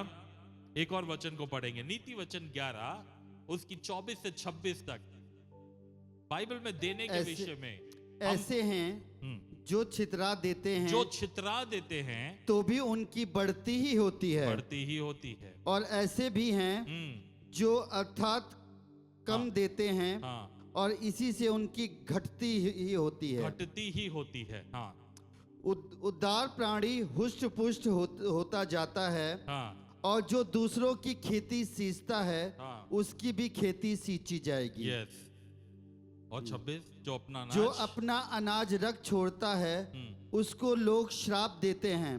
एक और वचन को पढ़ेंगे, नीति वचन 11 उसकी 24 से 26 तक। बाइबल में देने के विषय में ऐसे हैं जो छितरा देते हैं, जो छितरा देते हैं तो भी उनकी बढ़ती ही होती है, बढ़ती ही होती है। और ऐसे भी हैं जो अर्थात कम देते हैं, और इसी से उनकी घटती ही होती है, घटती ही होती है। हाँ, उदार प्राणी हुष्ट पुष्ट होता जाता है, और जो दूसरों की खेती सींचता है, उसकी भी खेती सींची जाएगी। यस। और 26, जो अपना अनाज रख छोड़ता है, उसको लोग श्राप देते हैं,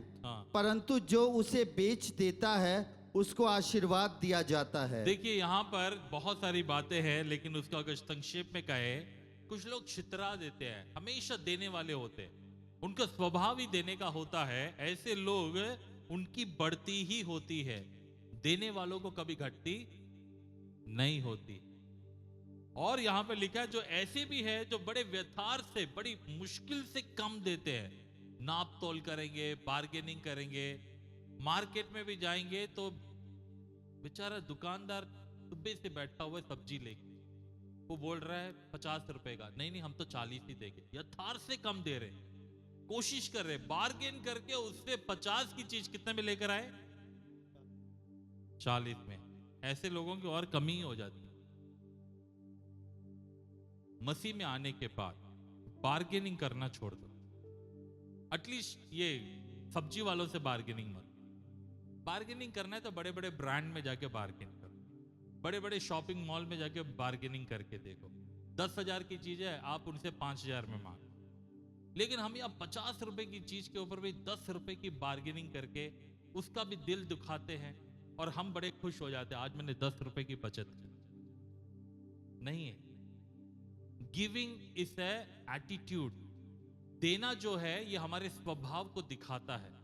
परंतु जो उसे बेच देता है उसको आशीर्वाद दिया जाता है। देखिए यहाँ पर बहुत सारी बातें हैं, लेकिन उसका अगर संक्षेप में कहे, कुछ लोग छितरा देते हैं, हमेशा देने वाले होते हैं, उनका स्वभाव ही देने का होता है। ऐसे लोग उनकी बढ़ती ही होती है, देने वालों को कभी घटती नहीं होती। और यहां पे लिखा है जो ऐसे भी है जो बड़े व्यथार से, बड़ी मुश्किल से कम देते हैं, नाप तोल करेंगे, बार्गेनिंग करेंगे, मार्केट में भी जाएंगे तो बेचारा दुकानदार सुबह से बैठा हुआ है सब्जी लेके, वो बोल रहा है 50 रुपए का, नहीं हम तो 40 ही देंगे, यथार से कम दे रहे, कोशिश कर रहे बार्गेन करके उससे 50 की चीज कितने में लेकर आए, 40 में। ऐसे लोगों की और कमी हो जाती है। मसीह में आने के बाद बार्गेनिंग करना छोड़ दो, एटलीस्ट ये सब्जी वालों से बार्गेनिंग मत। बार्गेनिंग करना है तो बड़े बड़े ब्रांड में जाके बार्गेन करो, बड़े बड़े शॉपिंग मॉल में जाके बार्गेनिंग करके देखो। 10,000 की चीज है, आप उनसे 5,000 में मांगो, लेकिन हम यहाँ 50 रुपए की चीज के ऊपर भी 10 रुपए की बार्गेनिंग करके उसका भी दिल दुखाते हैं, और हम बड़े खुश हो जाते हैं, आज मैंने 10 रुपए की बचत की। नहीं है, गिविंग इज ए एटीट्यूड। देना जो है ये हमारे स्वभाव को दिखाता है,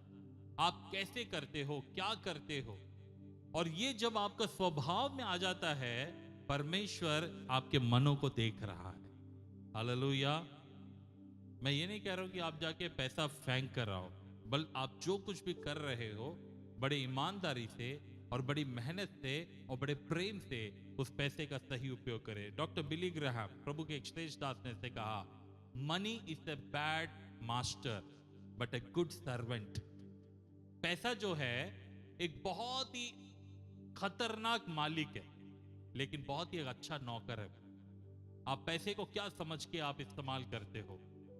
आप कैसे करते हो, क्या करते हो, और ये जब आपका स्वभाव में आ जाता है, परमेश्वर आपके मनों को देख रहा है। हालेलुया। मैं ये नहीं कह रहा हूं कि आप जाके पैसा फेंक कर रहो, बल्कि आप जो कुछ भी कर रहे हो बड़े ईमानदारी से और बड़ी मेहनत से और बड़े प्रेम से उस पैसे का सही उपयोग करें। डॉक्टर बिली ग्राहम, प्रभु के एक श्रेष्ठ दास ने से कहा, money is a bad master but a good servant. पैसा जो है एक बहुत ही खतरनाक मालिक है, लेकिन बहुत ही अच्छा नौकर है। आप पैसे को क्या समझ के आप इस्तेमाल करते हो?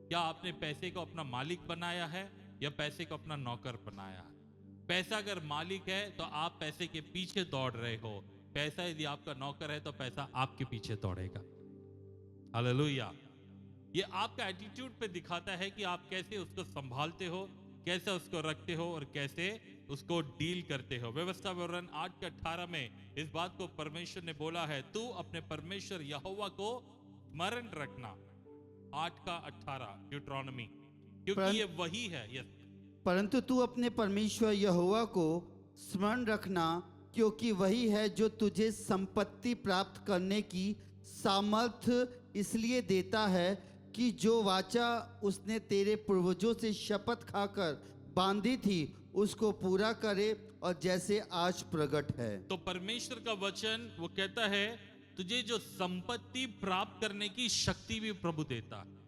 क्या आपने पैसे को अपना मालिक बनाया है या पैसे को अपना नौकर बनाया है? पैसा अगर मालिक है तो आप पैसे के पीछे दौड़ रहे हो, पैसा यदि आपका नौकर है तो पैसा आपके पीछे दौड़ेगा। हालेलुया। ये आपका एटीट्यूड पे दिखाता है कि आप कैसे उसको संभालते हो, कैसे उसको रखते हो और कैसे उसको डील करते हो। व्यवस्था विवरण 8:18 में इस बात को परमेश्वर ने बोला है, तू अपने परमेश्वर यहोवा को स्मरण रखना। 8:18 ड्यूट्रॉनमी, क्योंकि ये वही है। यस, परंतु तू अपने परमेश्वर यहोवा को स्मरण रखना, क्योंकि वही है जो तुझे संपत्ति प्राप्त करने की सामर्थ्य इसलिए देता है कि जो वाचा उसने तेरे पूर्वजों से शपथ खाकर बांधी थी उसको पूरा करे, और जैसे आज प्रकट है। तो परमेश्वर का वचन वो कहता है, तुझे जो संपत्ति प्राप्त करने की शक्ति भी प्रभु देता है।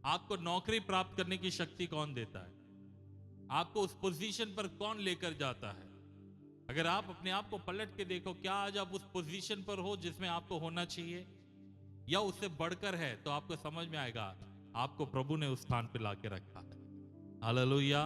आपको नौकरी प्राप्त करने की शक्ति कौन देता है? आपको उस पोजीशन पर कौन लेकर जाता है? अगर आप अपने आप को पलट के देखो, क्या आज आप उस पोजीशन पर हो जिसमें आपको होना चाहिए, या उससे बढ़कर है, तो आपको समझ में आएगा आपको प्रभु ने उस स्थान पे लाके रखा है। हालेलुया।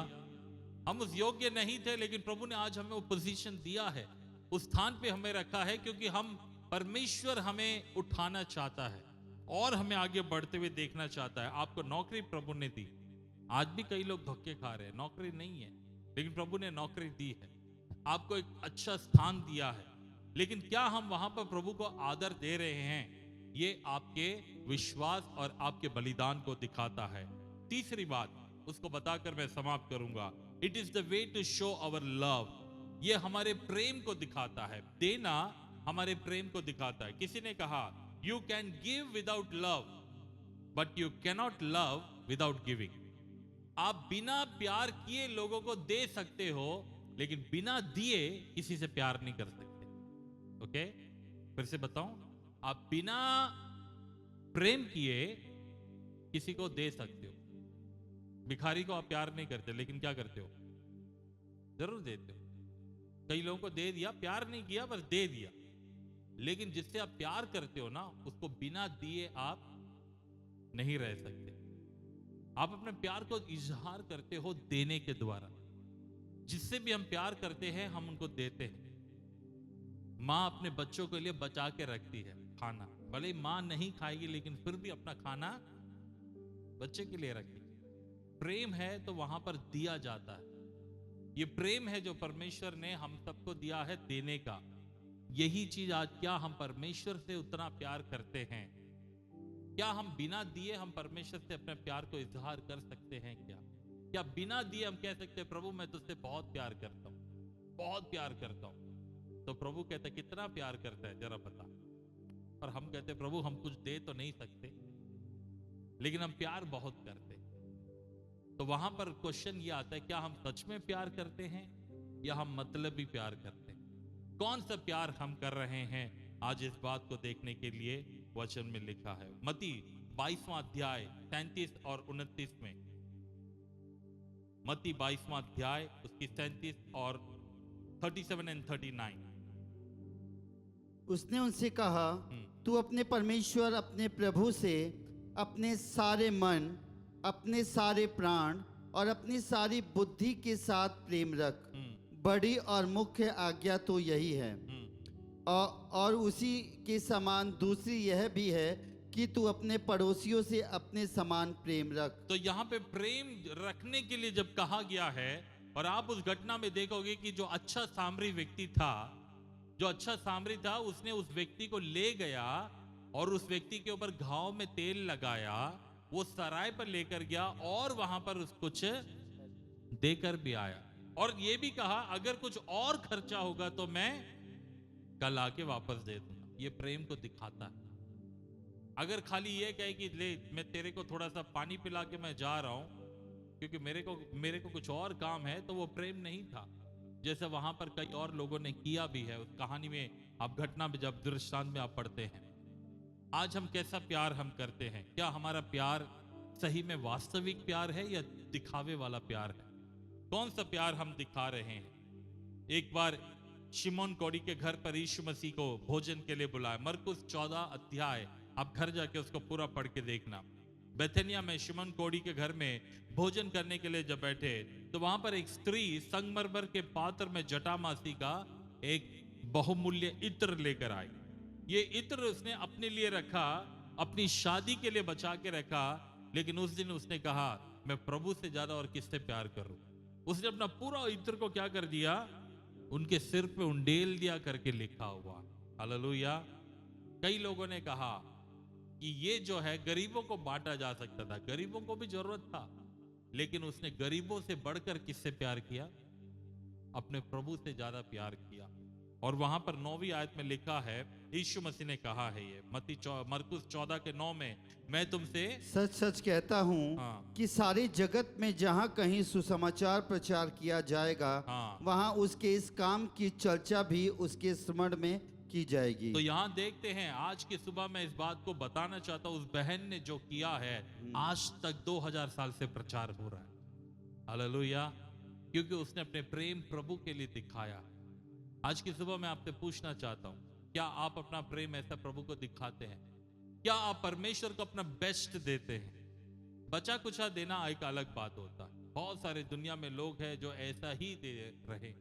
हम उस योग्य नहीं थे, लेकिन प्रभु ने आज हमें वो पोजीशन दिया है, उस स्थान पे हमें रखा है, क्योंकि हम परमेश्वर हमें उठाना चाहता है और हमें आगे बढ़ते हुए देखना चाहता है। आपको नौकरी प्रभु ने दी। आज भी कई लोग धक्के खा रहे हैं, नौकरी नहीं है, लेकिन प्रभु ने नौकरी दी है। आपको एक अच्छा स्थान दिया है, लेकिन क्या हम वहां पर प्रभु को आदर दे रहे हैं? ये आपके विश्वास और आपके बलिदान को दिखाता है। तीसरी बात उसको बताकर मैं समाप्त करूंगा। It is the way to show our love. ये हमारे प्रेम को दिखाता है। देना हमारे प्रेम को दिखाता है। किसी ने कहा, you can give without love, but you cannot love without giving. आप बिना प्यार किए लोगों को दे सकते हो, लेकिन बिना दिए किसी से प्यार नहीं कर सकते। ओके, फिर से बताऊं, आप बिना प्रेम किए किसी को दे सकते हो। भिखारी को आप प्यार नहीं करते, लेकिन क्या करते हो? जरूर देते हो। कई लोगों को दे दिया, प्यार नहीं किया, बस दे दिया। लेकिन जिससे आप प्यार करते हो ना, उसको बिना दिए आप नहीं रह सकते। आप अपने प्यार को इजहार करते हो देने के द्वारा। जिससे भी हम प्यार करते हैं, हम उनको देते हैं। माँ अपने बच्चों के लिए बचा के रखती है खाना, भले ही माँ नहीं खाएगी, लेकिन फिर भी अपना खाना बच्चे के लिए रखती है। प्रेम है तो वहां पर दिया जाता है। ये प्रेम है जो परमेश्वर ने हम सबको दिया है, देने का। यही चीज आज, क्या हम परमेश्वर से उतना प्यार करते हैं? क्या हम बिना दिए हम परमेश्वर से अपने प्यार को इजहार कर सकते हैं? क्या बिना दिए हम कह सकते हैं, प्रभु मैं तुझसे बहुत प्यार करता हूं, बहुत प्यार करता हूं? तो प्रभु कहते हैं, कितना प्यार करता है जरा बता। और हम कहते हैं, प्रभु हम कुछ दे तो नहीं सकते, लेकिन हम प्यार बहुत करते हैं। तो वहां पर क्वेश्चन ये आता है, क्या हम सच में प्यार करते हैं या हम मतलबी प्यार करते हैं? कौन सा प्यार हम कर रहे हैं? आज इस बात को देखने के लिए वचन में लिखा है। मत्ती 22वां अध्याय 33 और 29 में। मत्ती 22वां अध्याय उसकी 37 और 37 एंड 39। उसने उनसे कहा, तू अपने परमेश्वर अपने प्रभु से अपने सारे मन, अपने सारे प्राण और अपनी सारी बुद्धि के साथ प्रेम रख। बड़ी और मुख्य आज्ञा तो यही है। और उसी के समान दूसरी यह भी है कि तू अपने पड़ोसियों से अपने समान प्रेम रख। तो यहाँ पे प्रेम रखने के लिए जब कहा गया है, और आप उस घटना में देखोगे कि जो अच्छा सामरी व्यक्ति था, उसने उस व्यक्ति को ले गया और उस व्यक्ति के ऊपर घाव में तेल लगाया, वो सराय पर लेकर गया और वहां पर कुछ देकर भी आया, और ये भी कहा अगर कुछ और खर्चा होगा तो मैं कल आके वापस दे दूंगा। ये प्रेम को दिखाता है। अगर खाली ये कहे कि ले मैं तेरे को थोड़ा सा पानी पिला के मैं जा रहा हूं क्योंकि मेरे को कुछ और काम है, तो वो प्रेम नहीं था। जैसे वहां पर कई और लोगों ने किया भी है। उस कहानी में आप घटना में जब दृष्टांत में आप पढ़ते हैं, आज हम कैसा प्यार हम करते हैं? क्या हमारा प्यार सही में वास्तविक प्यार है या दिखावे वाला प्यार है? कौन सा प्यार हम दिखा रहे हैं? एक बार शिमोन कोड़ी के घर पर यीशु मसीह को भोजन के लिए बुलाया। मरकुस 14 अध्याय आप घर जाके उसको पूरा पढ़ के देखना। बेथनिया में शिमोन कोड़ी के घर में भोजन करने के लिए जब बैठे, तो वहां पर एक स्त्री संगमरमर के पात्र में जटामासी का एक बहुमूल्य इत्र लेकर आई। ये इत्र उसने अपने लिए रखा, अपनी शादी के लिए बचा के रखा, लेकिन उस दिन उसने कहा मैं प्रभु से ज्यादा और किससे प्यार करूं। उसने अपना पूरा इत्र को क्या कर दिया? उनके सिर पे उंडेल दिया करके लिखा हुआ। हालेलुया। कई लोगों ने कहा कि ये जो है गरीबों को बांटा जा सकता था, गरीबों को भी जरूरत था, लेकिन उसने गरीबों से बढ़कर किससे प्यार किया? अपने प्रभु से ज्यादा प्यार किया। और वहां पर 9वीं आयत में लिखा है, यीशु मसीह ने कहा है ये मरकुस 14 के 9 में, मैं तुमसे सच सच कहता हूँ कि सारे जगत में जहाँ कहीं सुसमाचार प्रचार किया जाएगा, वहाँ उसके इस काम की चर्चा भी उसके स्मरण में की जाएगी। तो यहाँ देखते हैं, आज की सुबह मैं इस बात को बताना चाहता हूँ, उस बहन ने जो किया है आज तक 2000 साल से प्रचार हो रहा है। हालेलुया। क्योंकि उसने अपने प्रेम प्रभु के लिए दिखाया। आज की सुबह मैं आपसे पूछना चाहता हूं, क्या आप अपना प्रेम ऐसा प्रभु को दिखाते हैं? क्या आप परमेश्वर को अपना बेस्ट देते हैं? बचा कुचा देना एक अलग बात होता है। बहुत सारे दुनिया में लोग हैं जो ऐसा ही दे रहे,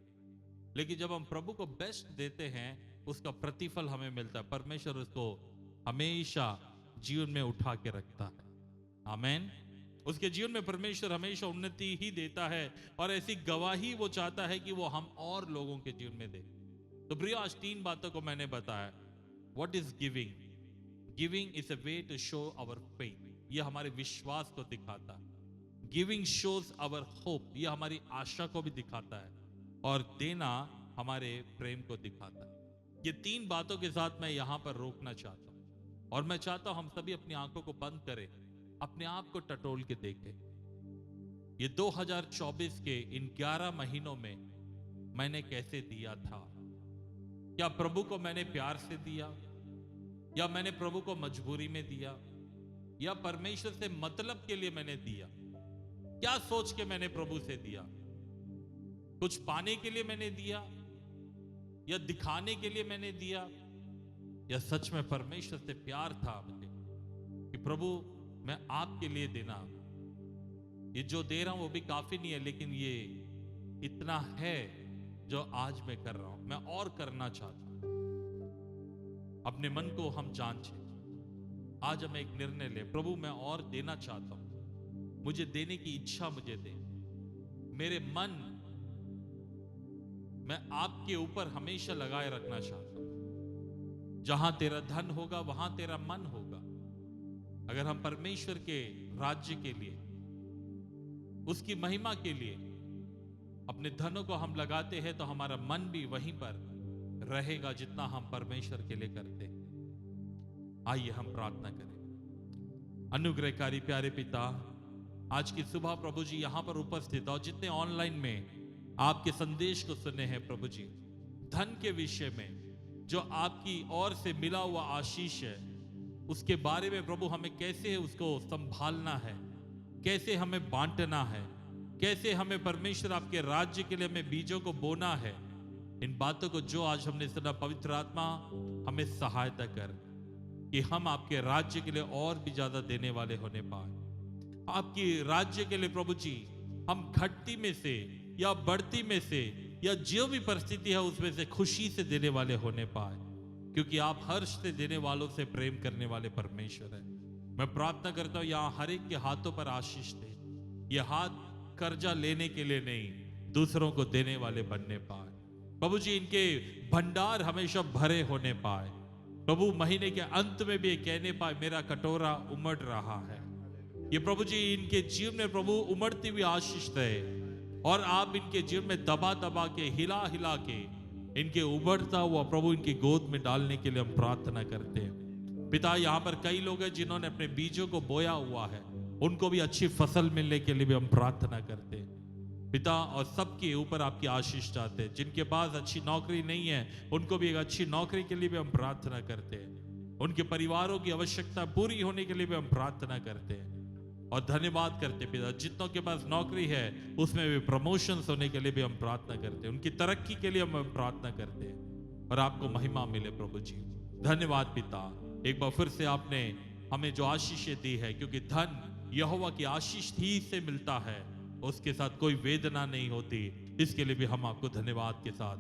लेकिन जब हम प्रभु को बेस्ट देते हैं उसका प्रतिफल हमें मिलता है। परमेश्वर उसको हमेशा जीवन में उठा के रखता है। आमीन। उसके जीवन में परमेश्वर हमेशा उन्नति ही देता है और ऐसी गवाही वो चाहता है कि वो हम और लोगों के जीवन में दे। तो प्रिय, आज 3 बातों को मैंने बताया। What is giving? Giving is a way to show our faith, यह हमारे विश्वास को दिखाता है। गिविंग शोज आवर होप, यह हमारी आशा को भी दिखाता है। और देना हमारे प्रेम को दिखाता है। ये 3 बातों के साथ मैं यहां पर रोकना चाहता हूं और मैं चाहता हूं हम सभी अपनी आंखों को बंद करें, अपने आप को टटोल के देखें। ये 2024 के इन 11 महीनों में मैंने कैसे दिया था? क्या प्रभु को मैंने प्यार से दिया, या मैंने प्रभु को मजबूरी में दिया, या परमेश्वर से मतलब के लिए मैंने दिया? क्या सोच के मैंने प्रभु से दिया? कुछ पाने के लिए मैंने दिया, या दिखाने के लिए मैंने दिया, या सच में परमेश्वर से प्यार था मुझे कि प्रभु मैं आपके लिए देना, ये जो दे रहा हूं वो भी काफी नहीं है, लेकिन ये इतना है जो आज मैं कर रहा हूं, मैं और करना चाहता हूं। अपने मन को हम जांचें। आज हम एक निर्णय ले, प्रभु मैं और देना चाहता हूं, मुझे देने की इच्छा मुझे दे। मेरे मन मैं आपके ऊपर हमेशा लगाए रखना चाहता हूं। जहां तेरा धन होगा वहां तेरा मन होगा। अगर हम परमेश्वर के राज्य के लिए, उसकी महिमा के लिए अपने धनों को हम लगाते हैं तो हमारा मन भी वहीं पर रहेगा जितना हम परमेश्वर के लिए करते हैं। आइए हम प्रार्थना करें। अनुग्रहकारी प्यारे पिता, आज की सुबह प्रभु जी यहां पर उपस्थित और जितने ऑनलाइन में आपके संदेश को सुने हैं प्रभु जी, धन के विषय में जो आपकी ओर से मिला हुआ आशीष है, उसके बारे में प्रभु हमें कैसे उसको संभालना है, कैसे हमें बांटना है, कैसे हमें परमेश्वर आपके राज्य के लिए हमें बीजों को बोना है, इन बातों को जो आज हमने सुना, पवित्र आत्मा हमें सहायता कर कि हम आपके राज्य के लिए और भी ज्यादा देने वाले होने पाए। आपकी राज्य के लिए प्रभु जी हम घटती में से या बढ़ती में से या जो भी परिस्थिति है उसमें से खुशी से देने वाले होने पाए, क्योंकि आप हर्ष से देने वालों से प्रेम करने वाले परमेश्वर है। मैं प्रार्थना करता हूं यहाँ हर एक के हाथों पर आशीष दे। ये हाथ कर्जा लेने के लिए नहीं, दूसरों को देने वाले बनने पाए। प्रभु जी इनके भंडार हमेशा भरे होने पाए। प्रभु महीने के अंत में भी ये कहने पाए मेरा कटोरा उमड़ रहा है। ये प्रभु जी इनके जीवन में प्रभु उमड़ती हुई आशीष दे और आप इनके जीवन में दबा दबा के, हिला हिला के इनके उभरता हुआ प्रभु इनकी गोद में डालने के लिए हम प्रार्थना करते हैं। पिता, यहाँ पर कई लोग हैं जिन्होंने अपने बीजों को बोया हुआ है, उनको भी अच्छी फसल मिलने के लिए भी हम प्रार्थना करते हैं पिता, और सबके ऊपर आपकी आशीष चाहते हैं। जिनके पास अच्छी नौकरी नहीं है उनको भी एक अच्छी नौकरी के लिए भी हम प्रार्थना करते हैं। उनके परिवारों की आवश्यकता पूरी होने के लिए भी हम प्रार्थना करते हैं और धन्यवाद करते हैं पिता। जितनों के पास नौकरी है उसमें भी प्रमोशंस होने के लिए भी हम प्रार्थना करते हैं, उनकी तरक्की के लिए हम प्रार्थना करते हैं और आपको महिमा मिले प्रभु जी। धन्यवाद पिता, एक बार फिर से आपने हमें जो आशीषें दी है, क्योंकि धन यहोवा की आशीष ही से मिलता है, उसके साथ कोई वेदना नहीं होती। इसके लिए भी हम आपको धन्यवाद के साथ